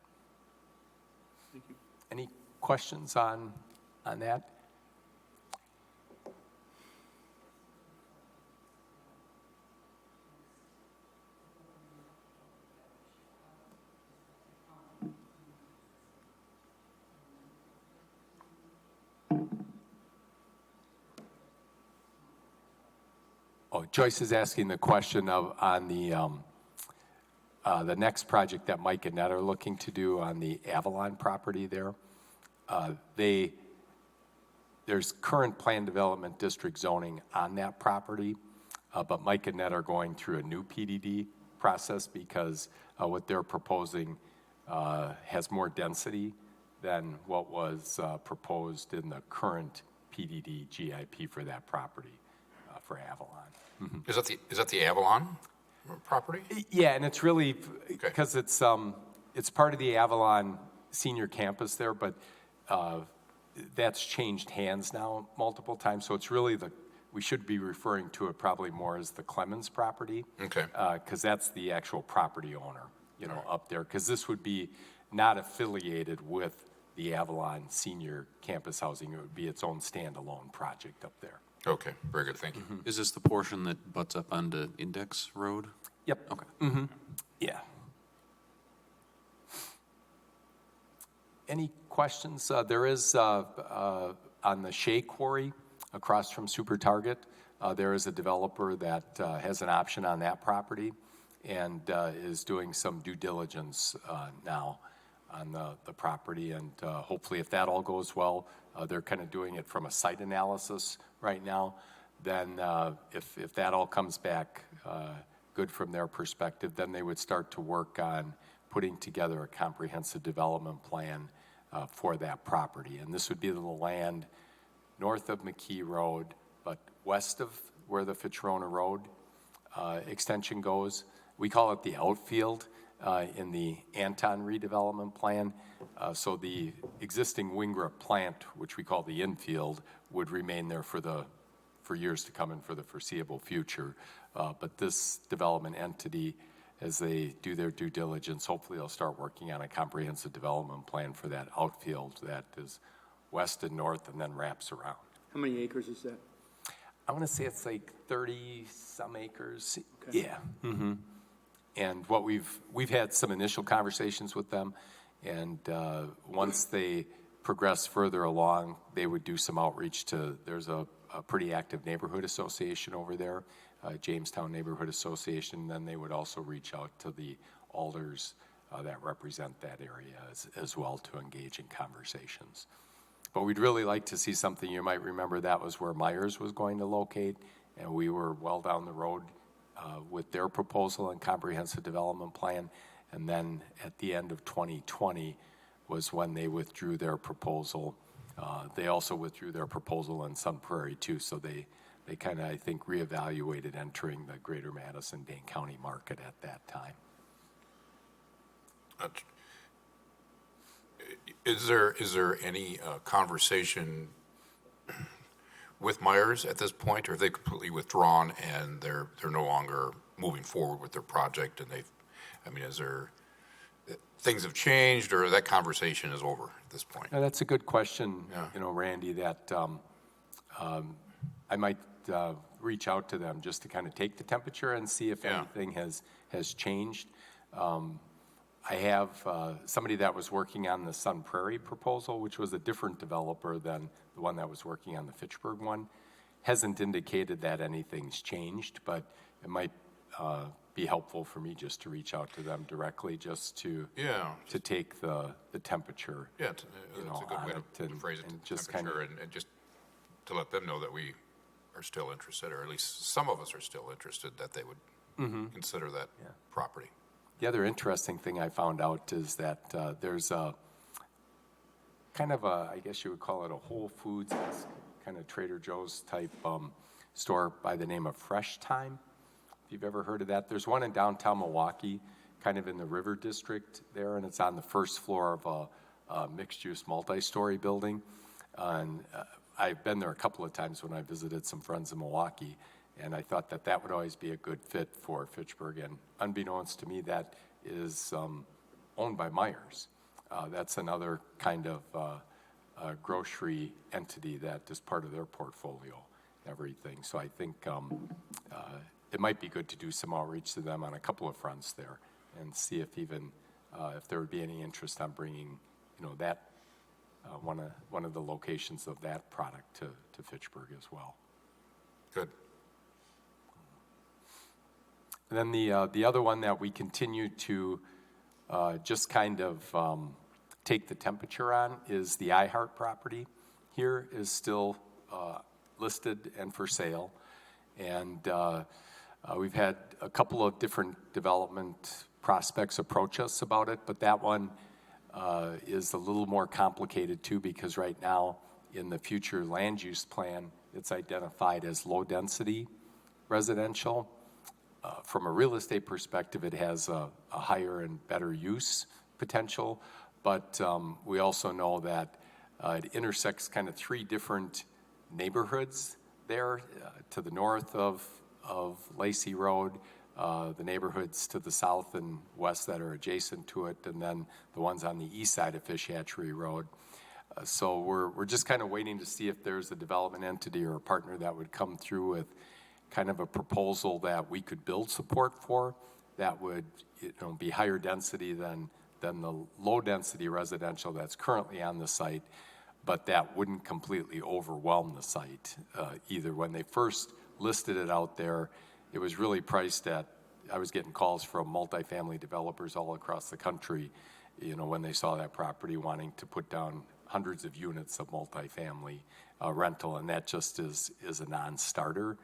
Thank you. Any questions on that? Oh, Joyce is asking the question on the next project that Mike and Ned are looking to do on the Avalon property there. There's current plan development district zoning on that property, but Mike and Ned are going through a new PDD process because what they're proposing has more density than what was proposed in the current PDD GIP for that property for Avalon. Is that the Avalon property? Yeah, and it's really because it's part of the Avalon senior campus there, but that's changed hands now multiple times. So it's really we should be referring to it probably more as the Clemens property. Okay. Because that's the actual property owner, up there. Because this would be not affiliated with the Avalon senior campus housing. It would be its own standalone project up there. Okay, very good, thank you. Is this the portion that butts up onto Index Road? Yep. Okay. Yeah. Any questions? There is on the Shea Quarry across from Super Target, there is a developer that has an option on that property and is doing some due diligence now on the property. And hopefully if that all goes well, they're kind of doing it from a site analysis right now. Then if that all comes back good from their perspective, then they would start to work on putting together a comprehensive development plan for that property. And this would be the land north of McKee Road, but west of where the Fitzrona Road extension goes. We call it the outfield in the Anton redevelopment plan. So the existing Wingrip plant, which we call the infield, would remain there for years to come and for the foreseeable future. But this development entity, as they do their due diligence, hopefully they'll start working on a comprehensive development plan for that outfield that is west and north and then wraps around. How many acres is that? I want to say it's like 30 some acres. Okay. Yeah. Mm-hmm. And what we've had some initial conversations with them, and once they progress further along, they would do some outreach to, there's a pretty active neighborhood association over there, Jamestown Neighborhood Association. Then they would also reach out to the alders that represent that area as well to engage in conversations. But we'd really like to see something. You might remember that was where Myers was going to locate, and we were well down the road with their proposal and comprehensive development plan. And then at the end of 2020 was when they withdrew their proposal. They also withdrew their proposal in Sun Prairie too, so they kind of, I think, reevaluated entering the greater Madison-Dane County market at that time. Is there any conversation with Myers at this point, or have they completely withdrawn and they're no longer moving forward with their project? And is there things have changed, or that conversation is over at this point? Now, that's a good question, Yeah. Randy, that I might reach out to them just to kind of take the temperature and see if Yeah. anything has changed. I have somebody that was working on the Sun Prairie proposal, which was a different developer than the one that was working on the Fitchburg one. Hasn't indicated that anything's changed, but it might be helpful for me just to reach out to them directly, just to take the temperature. Yeah, you that's know, a good on way it to and- phrase it, and the just temperature, and just to let them know that we are still interested, or at least some of us are still interested, that they would consider that property. The other interesting thing I found out is that there's a kind of a, I guess you would call it a Whole Foods, kind of Trader Joe's type store by the name of Fresh Time. If you've ever heard of that, there's one in downtown Milwaukee, kind of in the River District there, and it's on the first floor of a mixed-use multi-story building. And I've been there a couple of times when I visited some friends in Milwaukee, and I thought that that would always be a good fit for Fitchburg. And unbeknownst to me, that is owned by Myers. That's another kind of grocery entity that is part of their portfolio, everything. So I think it might be good to do some outreach to them on a couple of fronts there and see if even if there would be any interest on bringing, that one of the locations of that product to Fitchburg as well. Good. And then the other one that we continue to just kind of take the temperature on is the iHeart property. Here is still listed and for sale, and we've had a couple of different development prospects approach us about it, but that one is a little more complicated too, because right now in the future land use plan, it's identified as low density residential. From a real estate perspective, it has a higher and better use potential, but we also know that it intersects kind of three different neighborhoods there to the north of Lacey Road, the neighborhoods to the south and west that are adjacent to it, and then the ones on the east side of Fish Hatchery Road. So we're just kind of waiting to see if there's a development entity or a partner that would come through with kind of a proposal that we could build support for that would be higher density than the low density residential that's currently on the site, but that wouldn't completely overwhelm the site either. When they first listed it out there, it was really priced at, I was getting calls from multifamily developers all across the country, when they saw that property wanting to put down hundreds of units of multifamily rental, and that just is a non-starter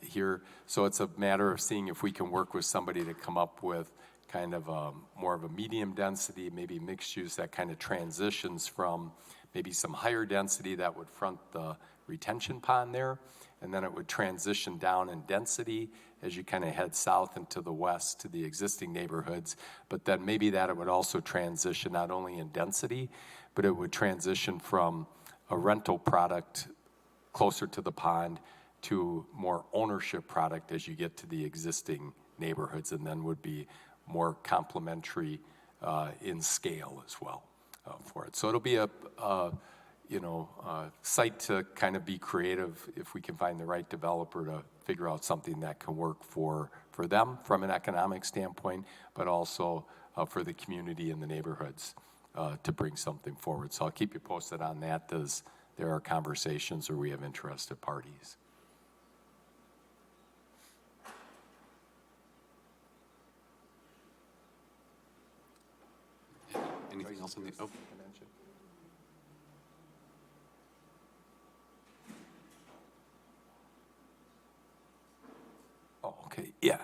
here. So it's a matter of seeing if we can work with somebody to come up with kind of more of a medium density, maybe mixed use that kind of transitions from maybe some higher density that would front the retention pond there, and then it would transition down in density as you kind of head south and to the west to the existing neighborhoods. But then maybe that it would also transition not only in density, but it would transition from a rental product closer to the pond to more ownership product as you get to the existing neighborhoods, and then would be more complementary in scale as well for it. So it'll be a site to kind of be creative if we can find the right developer to figure out something that can work for them from an economic standpoint, but also for the community and the neighborhoods to bring something forward. So I'll keep you posted on that as there are conversations or we have interested parties. Anything else on the, oh, Oh, okay, yeah.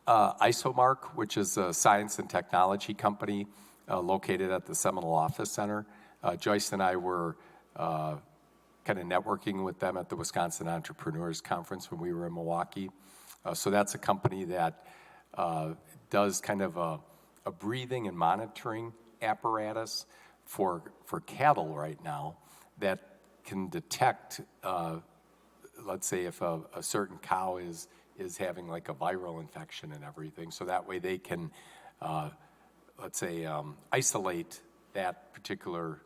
Isomark, which is a science and technology company located at the Seminole Office Center. Joyce and I were kind of networking with them at the Wisconsin Entrepreneurs Conference when we were in Milwaukee. So that's a company that does kind of a breathing and monitoring apparatus for cattle right now that can detect, let's say if a certain cow is having like a viral infection and everything, so that way they can let's say, isolate that particular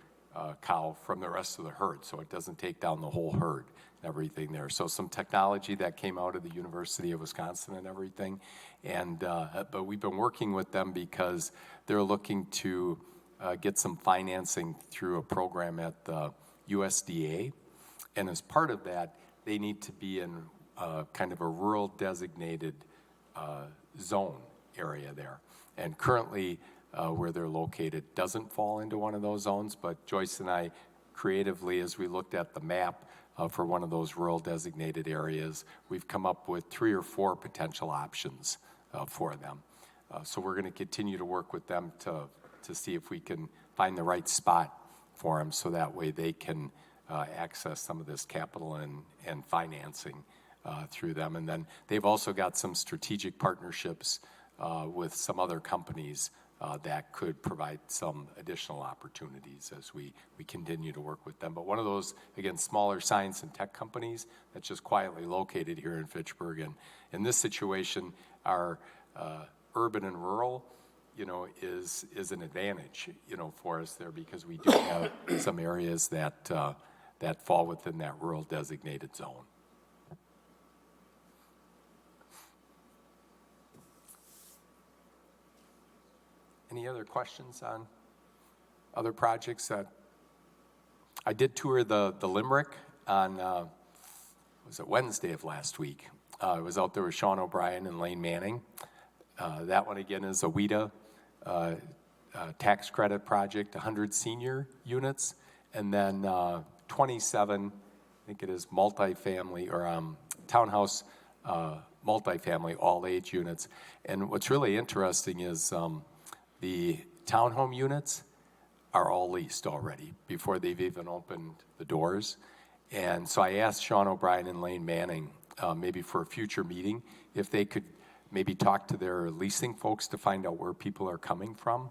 cow from the rest of the herd, so it doesn't take down the whole herd and everything there. So some technology that came out of the University of Wisconsin and everything. And, but we've been working with them because they're looking to get some financing through a program at the USDA. And as part of that, they need to be in kind of a rural designated zone area there. And currently, where they're located doesn't fall into one of those zones, but Joyce and I creatively, as we looked at the map for one of those rural designated areas, we've come up with 3 or 4 potential options for them. So we're going to continue to work with them to see if we can find the right spot for them, so that way they can access some of this capital and financing through them. And then they've also got some strategic partnerships with some other companies that could provide some additional opportunities as we continue to work with them. But one of those, again, smaller science and tech companies that's just quietly located here in Fitchburg. And in this situation, our urban and rural, is an advantage, for us there, because we do have some areas that fall within that rural designated zone. Any other questions on other projects? I did tour the Limerick on, was it Wednesday of last week? I was out there with Sean O'Brien and Lane Manning. That one, again, is a WIDA tax credit project, 100 senior units, and then 27, I think it is multifamily or townhouse multifamily all-age units. And what's really interesting is the townhome units are all leased already before they've even opened the doors. And so I asked Sean O'Brien and Lane Manning, maybe for a future meeting, if they could maybe talk to their leasing folks to find out where people are coming from.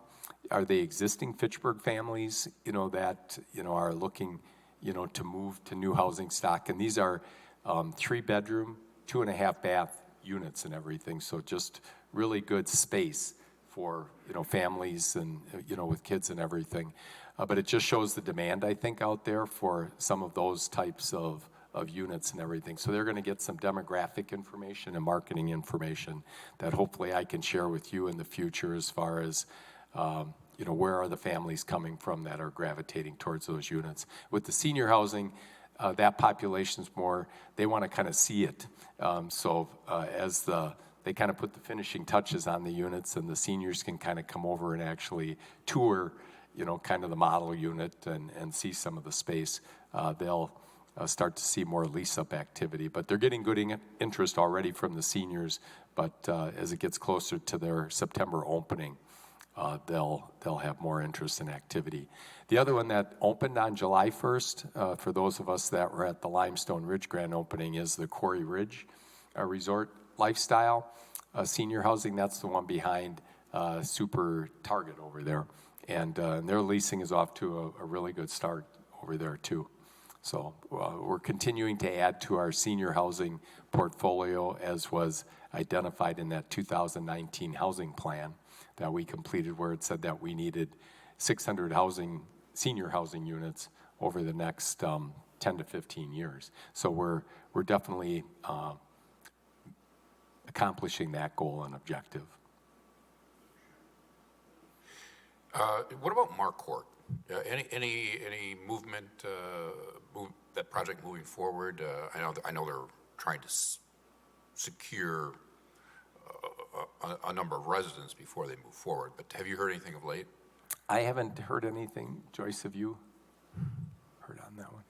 Are they existing Fitchburg families, that, are looking, to move to new housing stock? And these are 3-bedroom, 2.5-bath units and everything. So just really good space for, families and, with kids and everything. But it just shows the demand, I think, out there for some of those types of units and everything. So they're going to get some demographic information and marketing information that hopefully I can share with you in the future, as far as, where are the families coming from that are gravitating towards those units. With the senior housing, that population's more, they want to kind of see it. As they kind of put the finishing touches on the units, and the seniors can kind of come over and actually tour, kind of the model unit and see some of the space. They'll start to see more lease-up activity. But they're getting good interest already from the seniors, but as it gets closer to their September opening, they'll have more interest in activity. The other one that opened on July 1st, for those of us that were at the Limestone Ridge grand opening, is the Quarry Ridge Resort Lifestyle senior housing. That's the one behind Super Target over there. And their leasing is off to a really good start over there too. So we're continuing to add to our senior housing portfolio, as was identified in that 2019 housing plan that we completed, where it said that we needed 600 senior housing units over the next 10 to 15 years. So we're definitely accomplishing that goal and objective. What about Marquardt? Any movement, that project moving forward? I know they're trying to secure a number of residents before they move forward, but have you heard anything of late? I haven't heard anything. Joyce, have you heard on that one?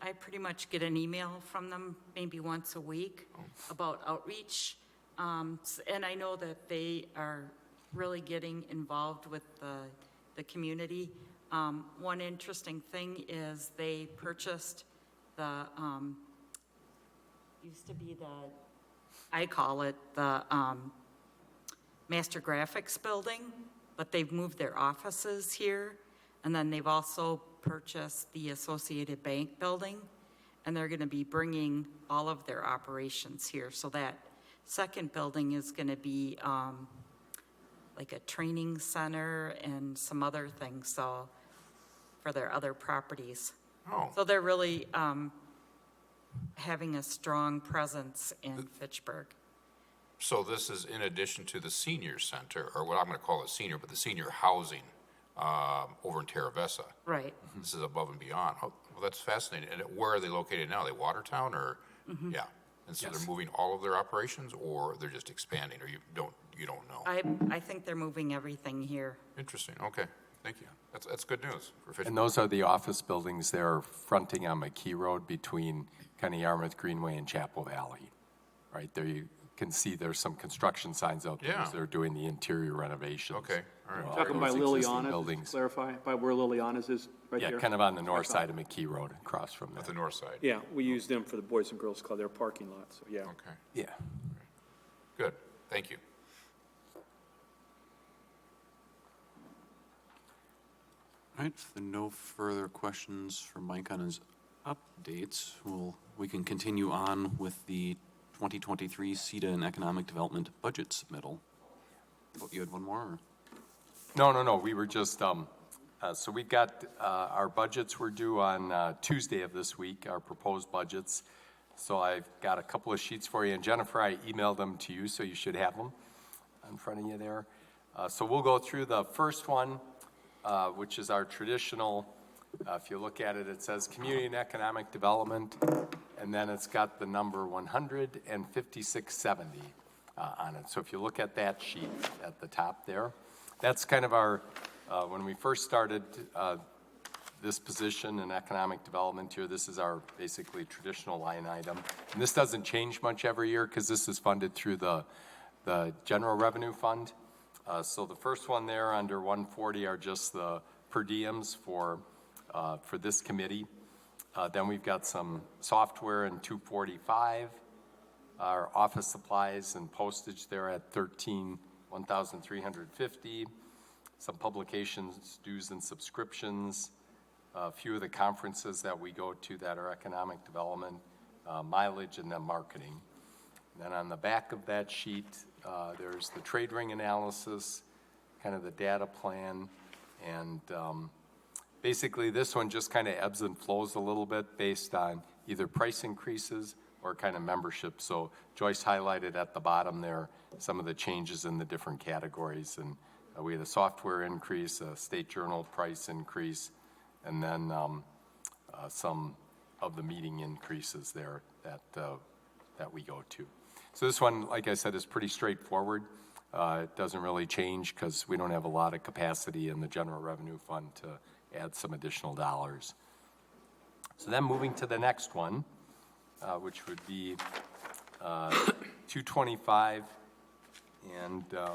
I pretty much get an email from them maybe once a week about outreach. And I know that they are really getting involved with the community. One interesting thing is they purchased the, used to be I call it the Master Graphics building, but they've moved their offices here. And then they've also purchased the Associated Bank building, and they're going to be bringing all of their operations here. So that second building is going to be like a training center and some other things, so, for their other properties. Oh, So they're really having a strong presence in Fitchburg. so this is in addition to the senior center, or what I'm going to call it senior, but the senior housing over in Terra Vesa. Right. This is above and beyond. Oh, well, that's fascinating. And where are they located now? Are they Watertown or? Yeah. And so they're moving all of their operations, or they're just expanding, or you don't know? I think they're moving everything here. Interesting. Okay. Thank you. That's good news for Fitchburg. And those are the office buildings there fronting on McKee Road between kind of Yarmouth Greenway and Chapel Valley. Right there, you can see there's some construction signs out there Yeah. as they're doing the interior renovations. Okay. All right. Talking by those existing Liliana's, buildings. clarify, by where Liliana's is, right Yeah, there? kind of on the north side of McKee Road, across from At the there. north side. Yeah, we use them for the Boys and Girls Club, their parking lot, so yeah. Okay. Yeah. Good. Thank you. All right, if there are no further questions for Mike on his updates, we can continue on with the 2023 CETA and Economic Development Budget Submittal. Oh, you had one more? Or? No, we were just, so we got, our budgets were due on Tuesday of this week, our proposed budgets. So I've got a couple of sheets for you, and Jennifer, I emailed them to you, so you should have them in front of you there. So we'll go through the first one, which is our traditional, if you look at it, it says Community and Economic Development, and then it's got the number 15670 on it. So if you look at that sheet at the top there, that's kind of our, when we first started this position in economic development here, this is our basically traditional line item. And this doesn't change much every year because this is funded through the general revenue fund. So the first one there under 140 are just the per diems for this committee. Then we've got some software in 245, our office supplies and postage there at 1,350, some publications, dues and subscriptions, a few of the conferences that we go to that are economic development, mileage, and then marketing. And then on the back of that sheet, there's the trade ring analysis, kind of the data plan, and basically this one just kind of ebbs and flows a little bit based on either price increases or kind of membership. So Joyce highlighted at the bottom there some of the changes in the different categories, and we had a software increase, a state journal price increase, and then some of the meeting increases there that we go to. So this one, like I said, is pretty straightforward. It doesn't really change because we don't have a lot of capacity in the general revenue fund to add some additional dollars. So then moving to the next one, which would be 225, and yeah,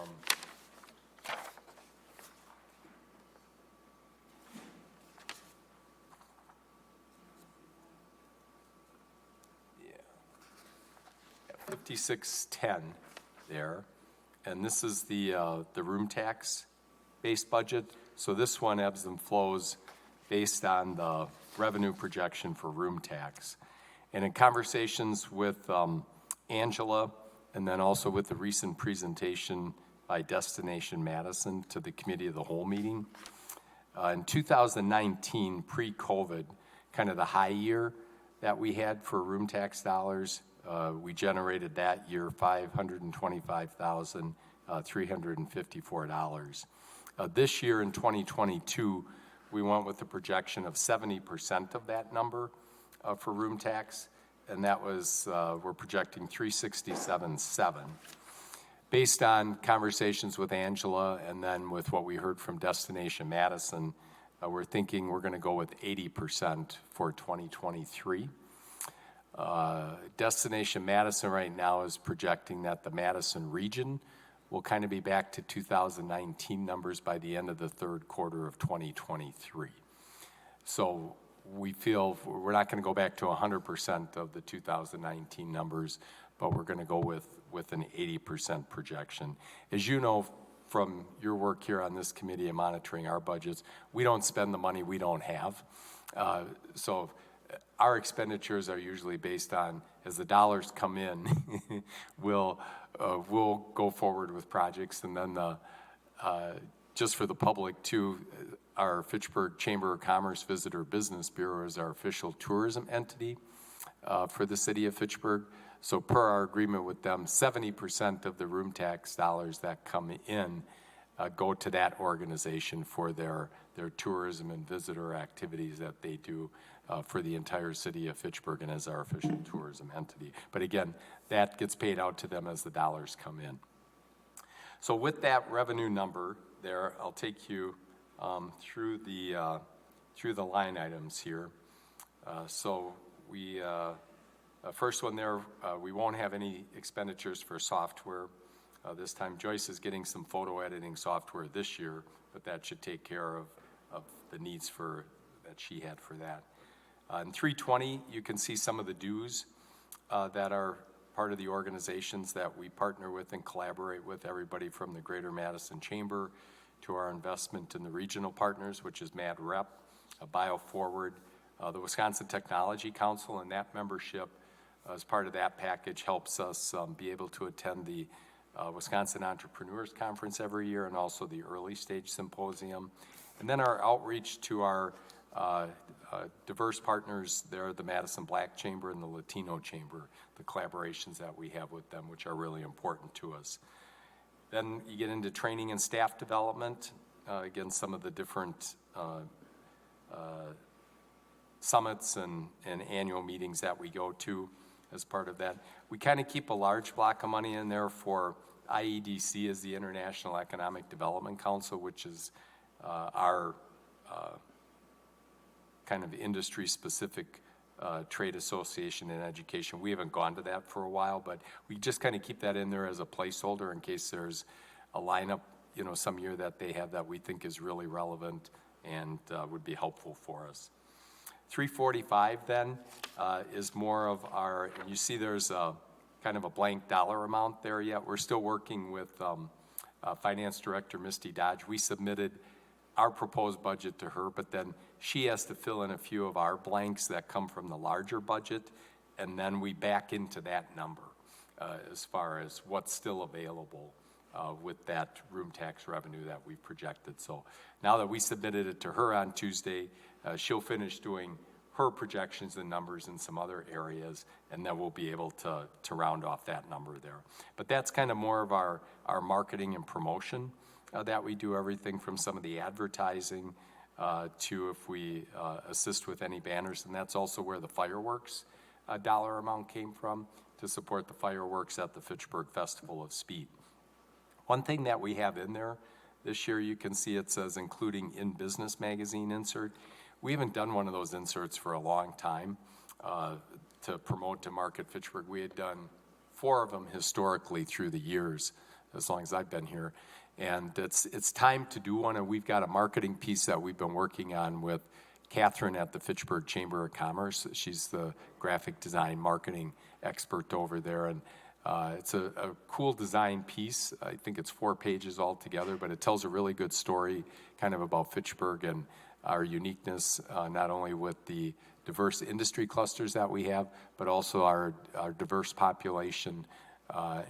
5610 there, and this is the room tax based budget. So this one ebbs and flows based on the revenue projection for room tax. And in conversations with Angela, and then also with the recent presentation by Destination Madison to the Committee of the Whole meeting, in 2019, pre-COVID, kind of the high year that we had for room tax dollars, we generated that year $525,354. This year in 2022, we went with a projection of 70% of that number for room tax, and that was, we're projecting 367.7. Based on conversations with Angela and then with what we heard from Destination Madison, we're thinking we're going to go with 80% for 2023. Destination Madison right now is projecting that the Madison region will kind of be back to 2019 numbers by the end of the third quarter of 2023. So we feel we're not going to go back to 100% of the 2019 numbers, but we're going to go with an 80% projection. As you know from your work here on this committee and monitoring our budgets, we don't spend the money we don't have. So our expenditures are usually based on, as the dollars come in, we'll go forward with projects, and then just for the public too, our Fitchburg Chamber of Commerce Visitor Business Bureau is our official tourism entity for the city of Fitchburg. So per our agreement with them, 70% of the room tax dollars that come in go to that organization for their tourism and visitor activities that they do for the entire city of Fitchburg and as our official tourism entity. But again, that gets paid out to them as the dollars come in. So with that revenue number there, I'll take you through the line items here. So we first one there, we won't have any expenditures for software this time. Joyce is getting some photo editing software this year, but that should take care of the needs that she had for that. In 320, you can see some of the dues that are part of the organizations that we partner with and collaborate with, everybody from the Greater Madison Chamber to our investment in the regional partners, which is MadRep, BioForward, the Wisconsin Technology Council, and that membership as part of that package helps us be able to attend the Wisconsin Entrepreneurs Conference every year and also the Early Stage Symposium. And then our outreach to our diverse partners there, the Madison Black Chamber and the Latino Chamber, the collaborations that we have with them, which are really important to us. Then you get into training and staff development, again, some of the different summits and annual meetings that we go to as part of that. We kind of keep a large block of money in there for IEDC, as the International Economic Development Council, which is our kind of industry-specific trade association in education. We haven't gone to that for a while, but we just kind of keep that in there as a placeholder in case there's a lineup, some year that they have that we think is really relevant and would be helpful for us. 345 then is more of our, you see there's a kind of a blank dollar amount there yet. We're still working with Finance Director Misty Dodge. We submitted our proposed budget to her, but then she has to fill in a few of our blanks that come from the larger budget, and then we back into that number as far as what's still available with that room tax revenue that we projected. So now that we submitted it to her on Tuesday, she'll finish doing her projections and numbers in some other areas, and then we'll be able to round off that number there. But that's kind of more of our marketing and promotion that we do, everything from some of the advertising to if we assist with any banners, and that's also where the fireworks dollar amount came from to support the fireworks at the Fitchburg Festival of Speed. One thing that we have in there this year, you can see it says including in business magazine insert. We haven't done one of those inserts for a long time to promote to market Fitchburg. We had done 4 of them historically through the years, as long as I've been here. And it's time to do one, and we've got a marketing piece that we've been working on with Catherine at the Fitchburg Chamber of Commerce. She's the graphic design marketing expert over there, and it's a cool design piece. I think it's 4 pages altogether, but it tells a really good story kind of about Fitchburg and our uniqueness, not only with the diverse industry clusters that we have, but also our diverse population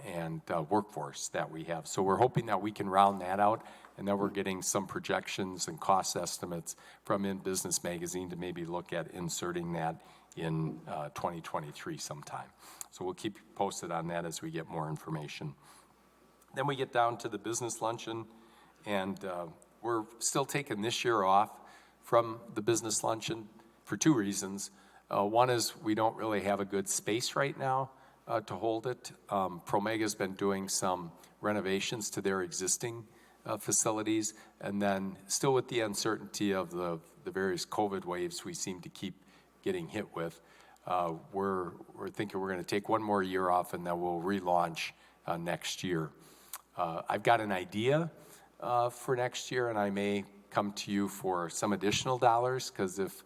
and workforce that we have. So we're hoping that we can round that out, and then we're getting some projections and cost estimates from In Business Magazine to maybe look at inserting that in 2023 sometime. So we'll keep you posted on that as we get more information. Then we get down to the business luncheon, and we're still taking this year off from the business luncheon for 2 reasons. One is we don't really have a good space right now to hold it. Promega's been doing some renovations to their existing facilities, and then still with the uncertainty of the various COVID waves we seem to keep getting hit with, we're thinking we're going to take 1 more year off, and then we'll relaunch next year. I've got an idea for next year, and I may come to you for some additional dollars, because if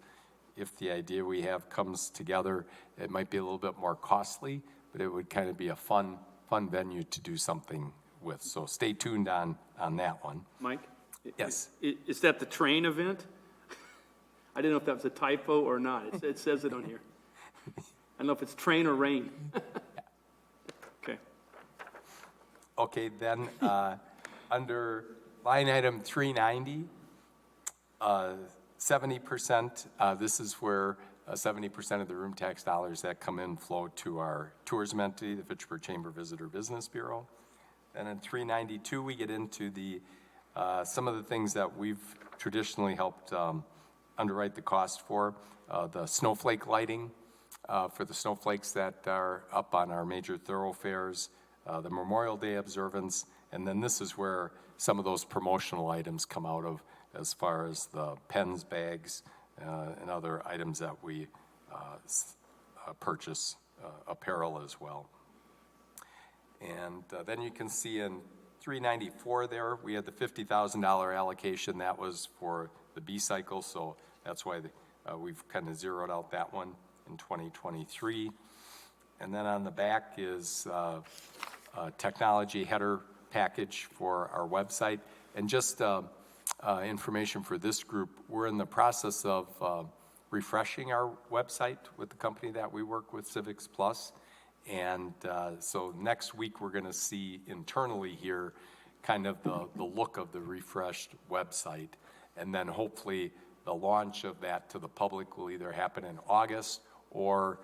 the idea we have comes together, it might be a little bit more costly, but it would kind of be a fun venue to do something with. So stay tuned on that one. Mike? Yes. Is that the train event? I didn't know if that was a typo or not. It says it on here. I don't know if it's train or rain. Okay. Okay, then under Line item 390, 70%, this is where 70% of the room tax dollars that come in flow to our tourism entity, the Fitchburg Chamber Visitor Business Bureau. And in 392, we get into the some of the things that we've traditionally helped underwrite the cost for. The snowflake lighting for the snowflakes that are up on our major thoroughfares, the Memorial Day observance, and then this is where some of those promotional items come out of, as far as the pens, bags, and other items that we purchase, apparel as well. And then you can see in 394 there, we had the $50,000 allocation. That was for the B cycle, so that's why we've kind of zeroed out that one in 2023. And then on the back is a technology header package for our website. And just information for this group, we're in the process of refreshing our website with the company that we work with, Civics Plus. And so next week, we're going to see internally here kind of the look of the refreshed website. And then hopefully the launch of that to the public will either happen in August, or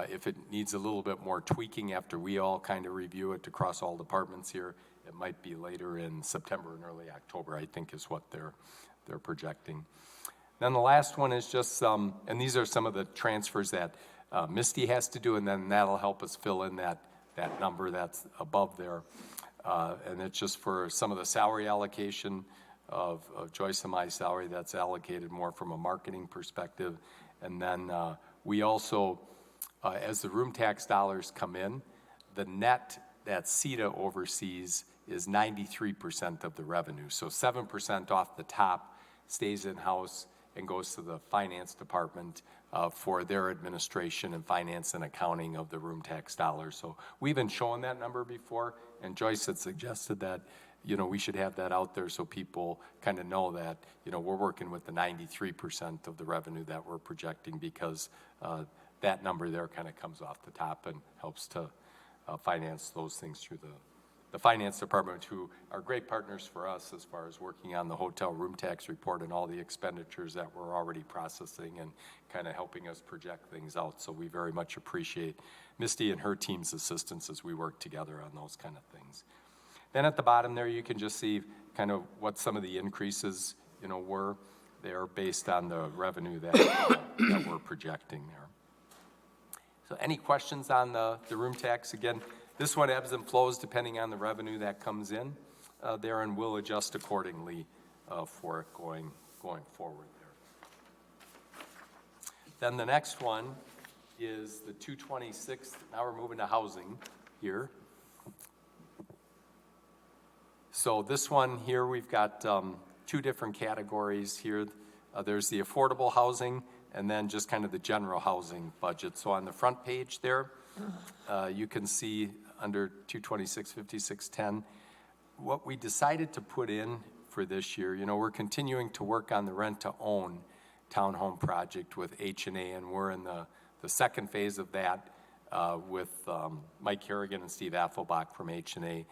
if it needs a little bit more tweaking after we all kind of review it across all departments here, it might be later in September and early October, I think is what they're projecting. Then the last one is just some, and these are some of the transfers that Misty has to do, and then that'll help us fill in that number that's above there. And it's just for some of the salary allocation of Joyce and my salary that's allocated more from a marketing perspective. And then we also, as the room tax dollars come in, the net that CETA oversees is 93% of the revenue. So 7% off the top stays in-house and goes to the finance department for their administration and finance and accounting of the room tax dollars. So we've been showing that number before, and Joyce had suggested that, we should have that out there so people kind of know that, we're working with the 93% of the revenue that we're projecting, because that number there kind of comes off the top and helps to finance those things through the finance department, who are great partners for us as far as working on the hotel room tax report and all the expenditures that we're already processing and kind of helping us project things out. So we very much appreciate Misty and her team's assistance as we work together on those kind of things. Then at the bottom there, you can just see kind of what some of the increases, were there based on the revenue that we're projecting there. So any questions on the room tax? Again, this one ebbs and flows depending on the revenue that comes in there, and we'll adjust accordingly for it going forward there. Then the next one is the 226. Now we're moving to housing here. So this one here, we've got two different categories here. There's the affordable housing and then just kind of the general housing budget. So on the front page there, you can see under 226-5610, what we decided to put in for this year, we're continuing to work on the rent-to-own townhome project with H&A, and we're in the second phase of that with Mike Harrigan and Steve Affelbach from H&A.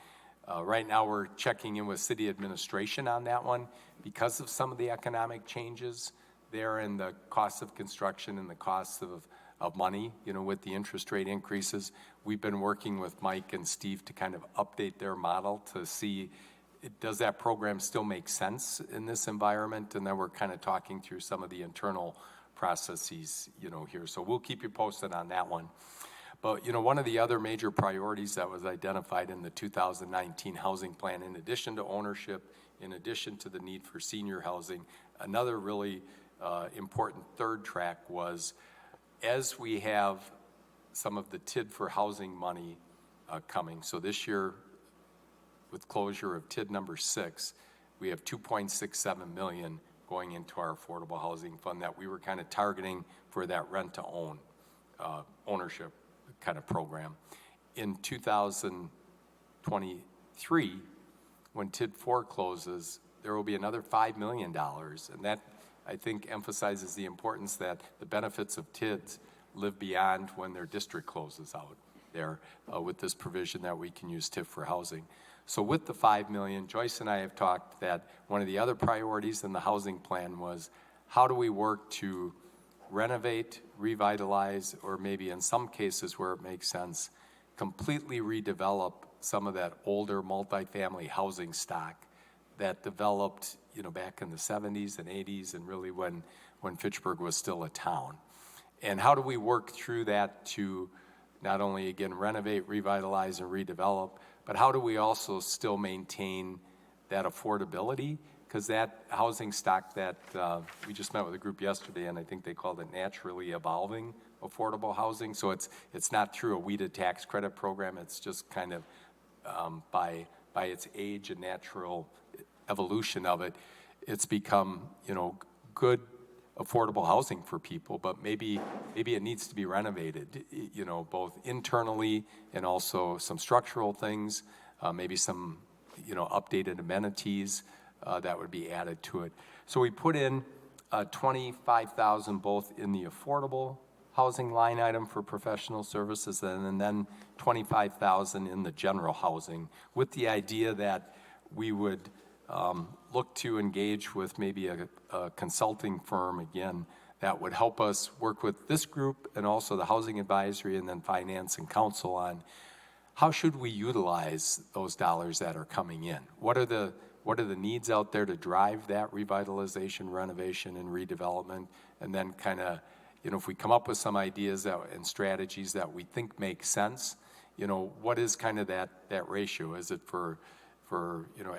Right now, we're checking in with city administration on that one because of some of the economic changes there and the cost of construction and the cost of money, with the interest rate increases. We've been working with Mike and Steve to kind of update their model to see, does that program still make sense in this environment? And then we're kind of talking through some of the internal processes, here. So we'll keep you posted on that one. But, one of the other major priorities that was identified in the 2019 housing plan, in addition to ownership, in addition to the need for senior housing, another really important third track was, as we have some of the TID for housing money coming, so this year with closure of TID number 6, we have $2.67 million going into our affordable housing fund that we were kind of targeting for that rent-to-own ownership kind of program. In 2023, when TID 4 closes, there will be another $5 million, and that, I think, emphasizes the importance that the benefits of TIDs live beyond when their district closes out there with this provision that we can use TIF for housing. So with the 5 million, Joyce and I have talked that one of the other priorities in the housing plan was how do we work to renovate, revitalize, or maybe in some cases where it makes sense, completely redevelop some of that older multifamily housing stock that developed, back in the 70s and 80s and really when Fitchburg was still a town. And how do we work through that to not only, again, renovate, revitalize, and redevelop, but how do we also still maintain that affordability? Because that housing stock that we just met with a group yesterday, and I think they called it naturally evolving affordable housing. So it's not through a WEDA tax credit program. It's just kind of by its age and natural evolution of it, it's become, good affordable housing for people, but maybe it needs to be renovated, both internally and also some structural things, maybe some, updated amenities that would be added to it. So we put in 25,000 both in the affordable housing line item for professional services and then 25,000 in the general housing with the idea that we would look to engage with maybe a consulting firm, again, that would help us work with this group and also the housing advisory and then finance and council on how should we utilize those dollars that are coming in? What are the needs out there to drive that revitalization, renovation, and redevelopment? And then kind of, if we come up with some ideas and strategies that we think make sense, what is kind of that ratio? Is it for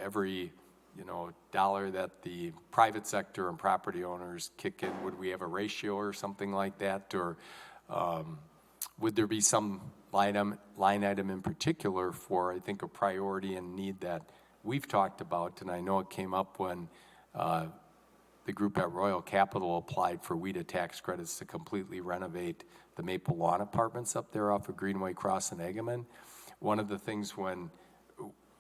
every dollar that the private sector and property owners kick in, would we have a ratio or something like that? Or would there be some line item in particular for, I think, a priority and need that we've talked about? And I know it came up when the group at Royal Capital applied for WEDA tax credits to completely renovate the Maple Lawn Apartments up there off of Greenway Cross and Egaman. One of the things when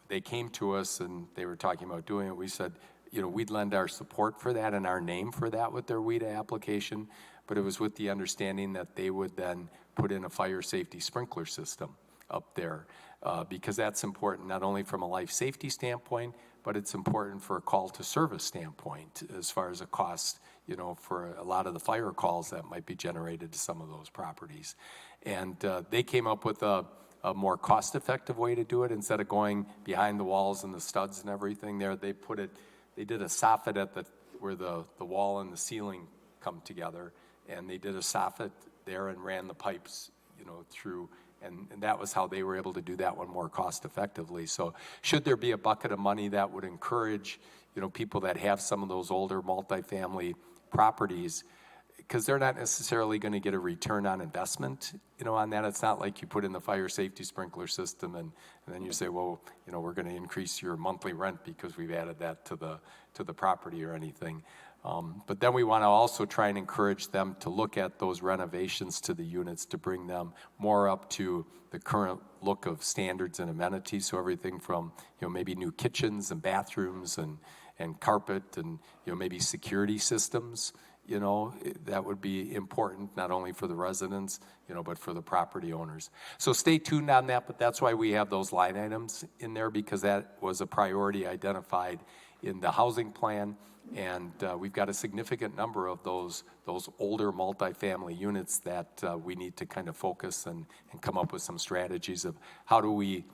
they came to us and they were talking about doing it, we said, we'd lend our support for that and our name for that with their WEDA application, but it was with the understanding that they would then put in a fire safety sprinkler system up there because that's important not only from a life safety standpoint, but it's important for a call to service standpoint as far as a cost, for a lot of the fire calls that might be generated to some of those properties. And they came up with a more cost-effective way to do it. Instead of going behind the walls and the studs and everything there, they did a soffit at where the wall and the ceiling come together, and they did a soffit there and ran the pipes, through, and that was how they were able to do that one more cost-effectively. So should there be a bucket of money that would encourage, people that have some of those older multifamily properties, because they're not necessarily going to get a return on investment, on that. It's not like you put in the fire safety sprinkler system and then you say, well, we're going to increase your monthly rent because we've added that to the property or anything. But then we want to also try and encourage them to look at those renovations to the units to bring them more up to the current look of standards and amenities. So everything from, maybe new kitchens and bathrooms and carpet and, maybe security systems. That would be important not only for the residents, but for the property owners. So stay tuned on that, but that's why we have those line items in there, because that was a priority identified in the housing plan. And we've got a significant number of those older multifamily units that we need to kind of focus and come up with some strategies of how do we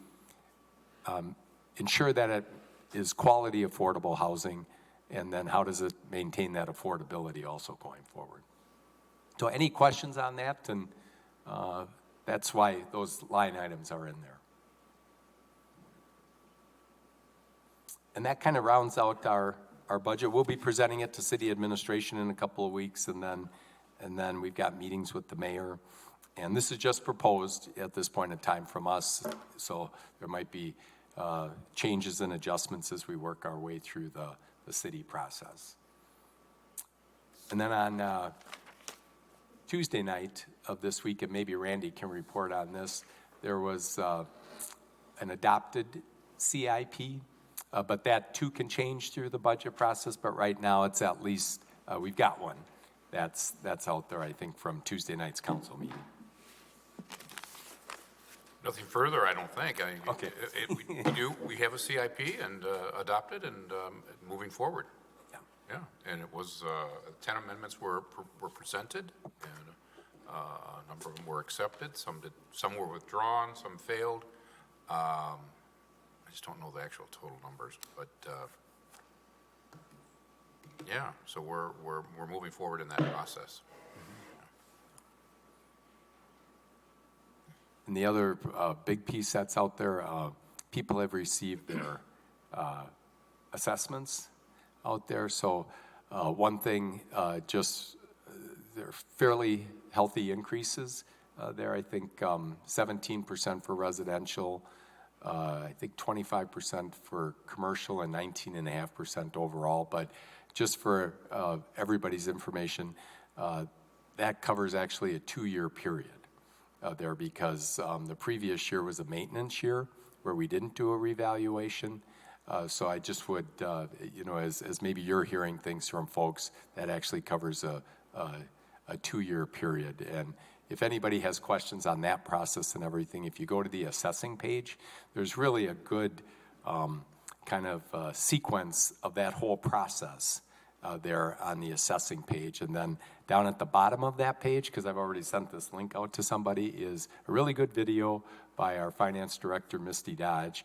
ensure that it is quality, affordable housing, and then how does it maintain that affordability also going forward. So any questions on that? And that's why those line items are in there. And that kind of rounds out our budget. We'll be presenting it to city administration in a couple of weeks, and then we've got meetings with the mayor. And this is just proposed at this point in time from us, so there might be changes and adjustments as we work our way through the city process. And then on Tuesday night of this week, and maybe Randy can report on this, there was an adopted CIP, but that too can change through the budget process, but right now it's at least, we've got one that's out there, I think, from Tuesday night's council meeting. Nothing further, I don't think. Okay. We have a CIP and adopted and moving forward. Yeah. Yeah, and it was, 10 amendments were presented, and a number of them were accepted, some were withdrawn, some failed. I just don't know the actual total numbers, but, yeah, so we're moving forward in that process. And the other big piece that's out there, people have received their assessments out there. So one thing, they're fairly healthy increases there. I think 17% for residential, I think 25% for commercial, and 19.5% overall. But just for everybody's information, that covers actually a 2-year period there, because the previous year was a maintenance year where we didn't do a revaluation. So I just would, as maybe you're hearing things from folks, that actually covers a 2-year period. And if anybody has questions on that process and everything, if you go to the assessing page, there's really a good kind of sequence of that whole process there on the assessing page. And then down at the bottom of that page, because I've already sent this link out to somebody, is a really good video by our finance director, Misty Dodge,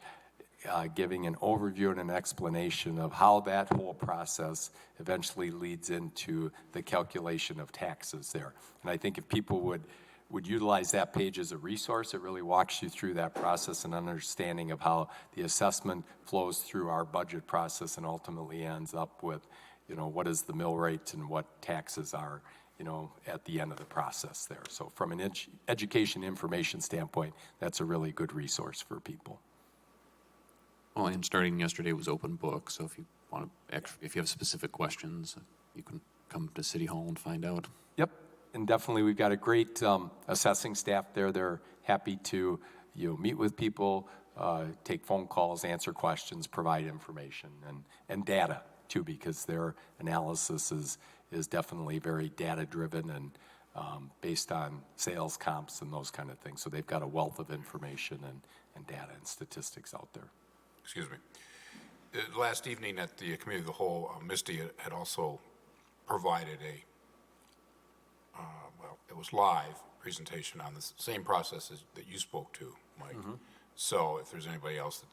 giving an overview and an explanation of how that whole process eventually leads into the calculation of taxes there. And I think if people would utilize that page as a resource, it really walks you through that process and understanding of how the assessment flows through our budget process and ultimately ends up with, what is the mill rate and what taxes are, at the end of the process there. So from an education information standpoint, that's a really good resource for people. Well, and starting yesterday was open book, so if you if you have specific questions, you can come to City Hall and find out. Yep, and definitely we've got a great assessing staff there. They're happy to meet with people, take phone calls, answer questions, provide information, and data too, because their analysis is definitely very data driven and based on sales comps and those kind of things. So they've got a wealth of information and data and statistics out there. Excuse me. Last evening at the Committee of the Whole, Misty had also provided it was live presentation on the same processes that you spoke to, Mike. Mm-hmm. So if there's anybody else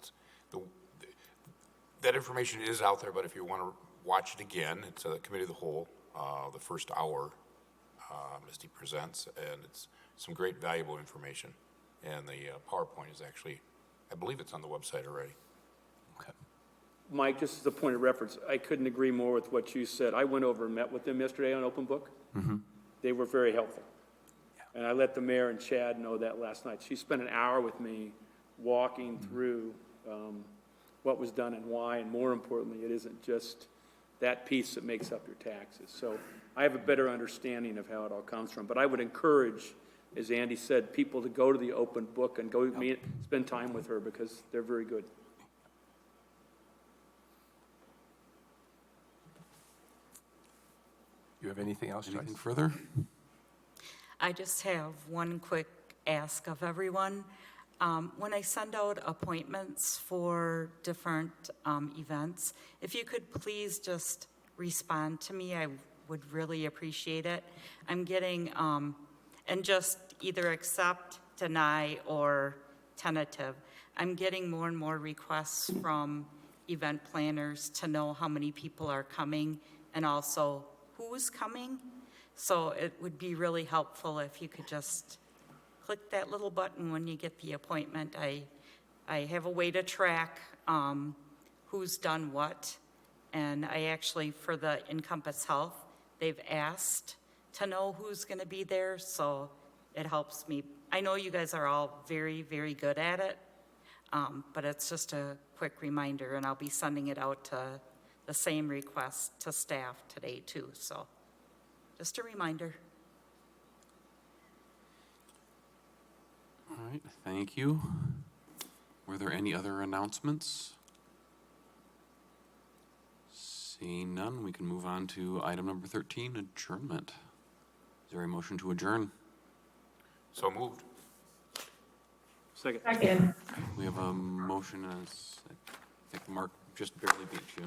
that information is out there, but if you want to watch it again, it's a Committee of the Whole, the first hour, Misty presents, and it's some great valuable information. And the PowerPoint is actually, I believe it's on the website already. Okay. Mike, just as a point of reference, I couldn't agree more with what you said. I went over and met with them yesterday on Open Book. Mm-hmm. They were very helpful. Yeah. And I let the mayor and Chad know that last night. She spent an hour with me walking through what was done and why, and more importantly, it isn't just that piece that makes up your taxes. So I have a better understanding of how it all comes from. But I would encourage, as Andy said, people to go to the Open Book and go spend time with her, because they're very good. You have anything else, Joyce? Anything further? I just have one quick ask of everyone. When I send out appointments for different events, if you could please just respond to me, I would really appreciate it. I'm getting, and just either accept, deny, or tentative. I'm getting more and more requests from event planners to know how many people are coming and also who's coming. So it would be really helpful if you could just click that little button when you get the appointment. I have a way to track who's done what. And I actually, for the Encompass Health, they've asked to know who's going to be there. So it helps me. I know you guys are all very, very good at it. But it's just a quick reminder, and I'll be sending it out to the same request to staff today too. So just a reminder. All right, thank you. Were there any other announcements? Seeing none, we can move on to item number 13, adjournment. Is there a motion to adjourn? So moved. Second. Second. We have a motion and I think Mark just barely beat you.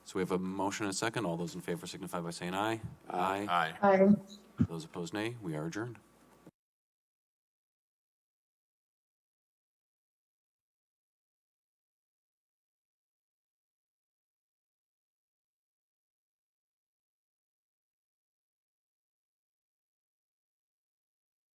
So we have a motion and a second. All those in favor signify by saying aye. Aye. Aye. Aye. Those opposed, nay. We are adjourned.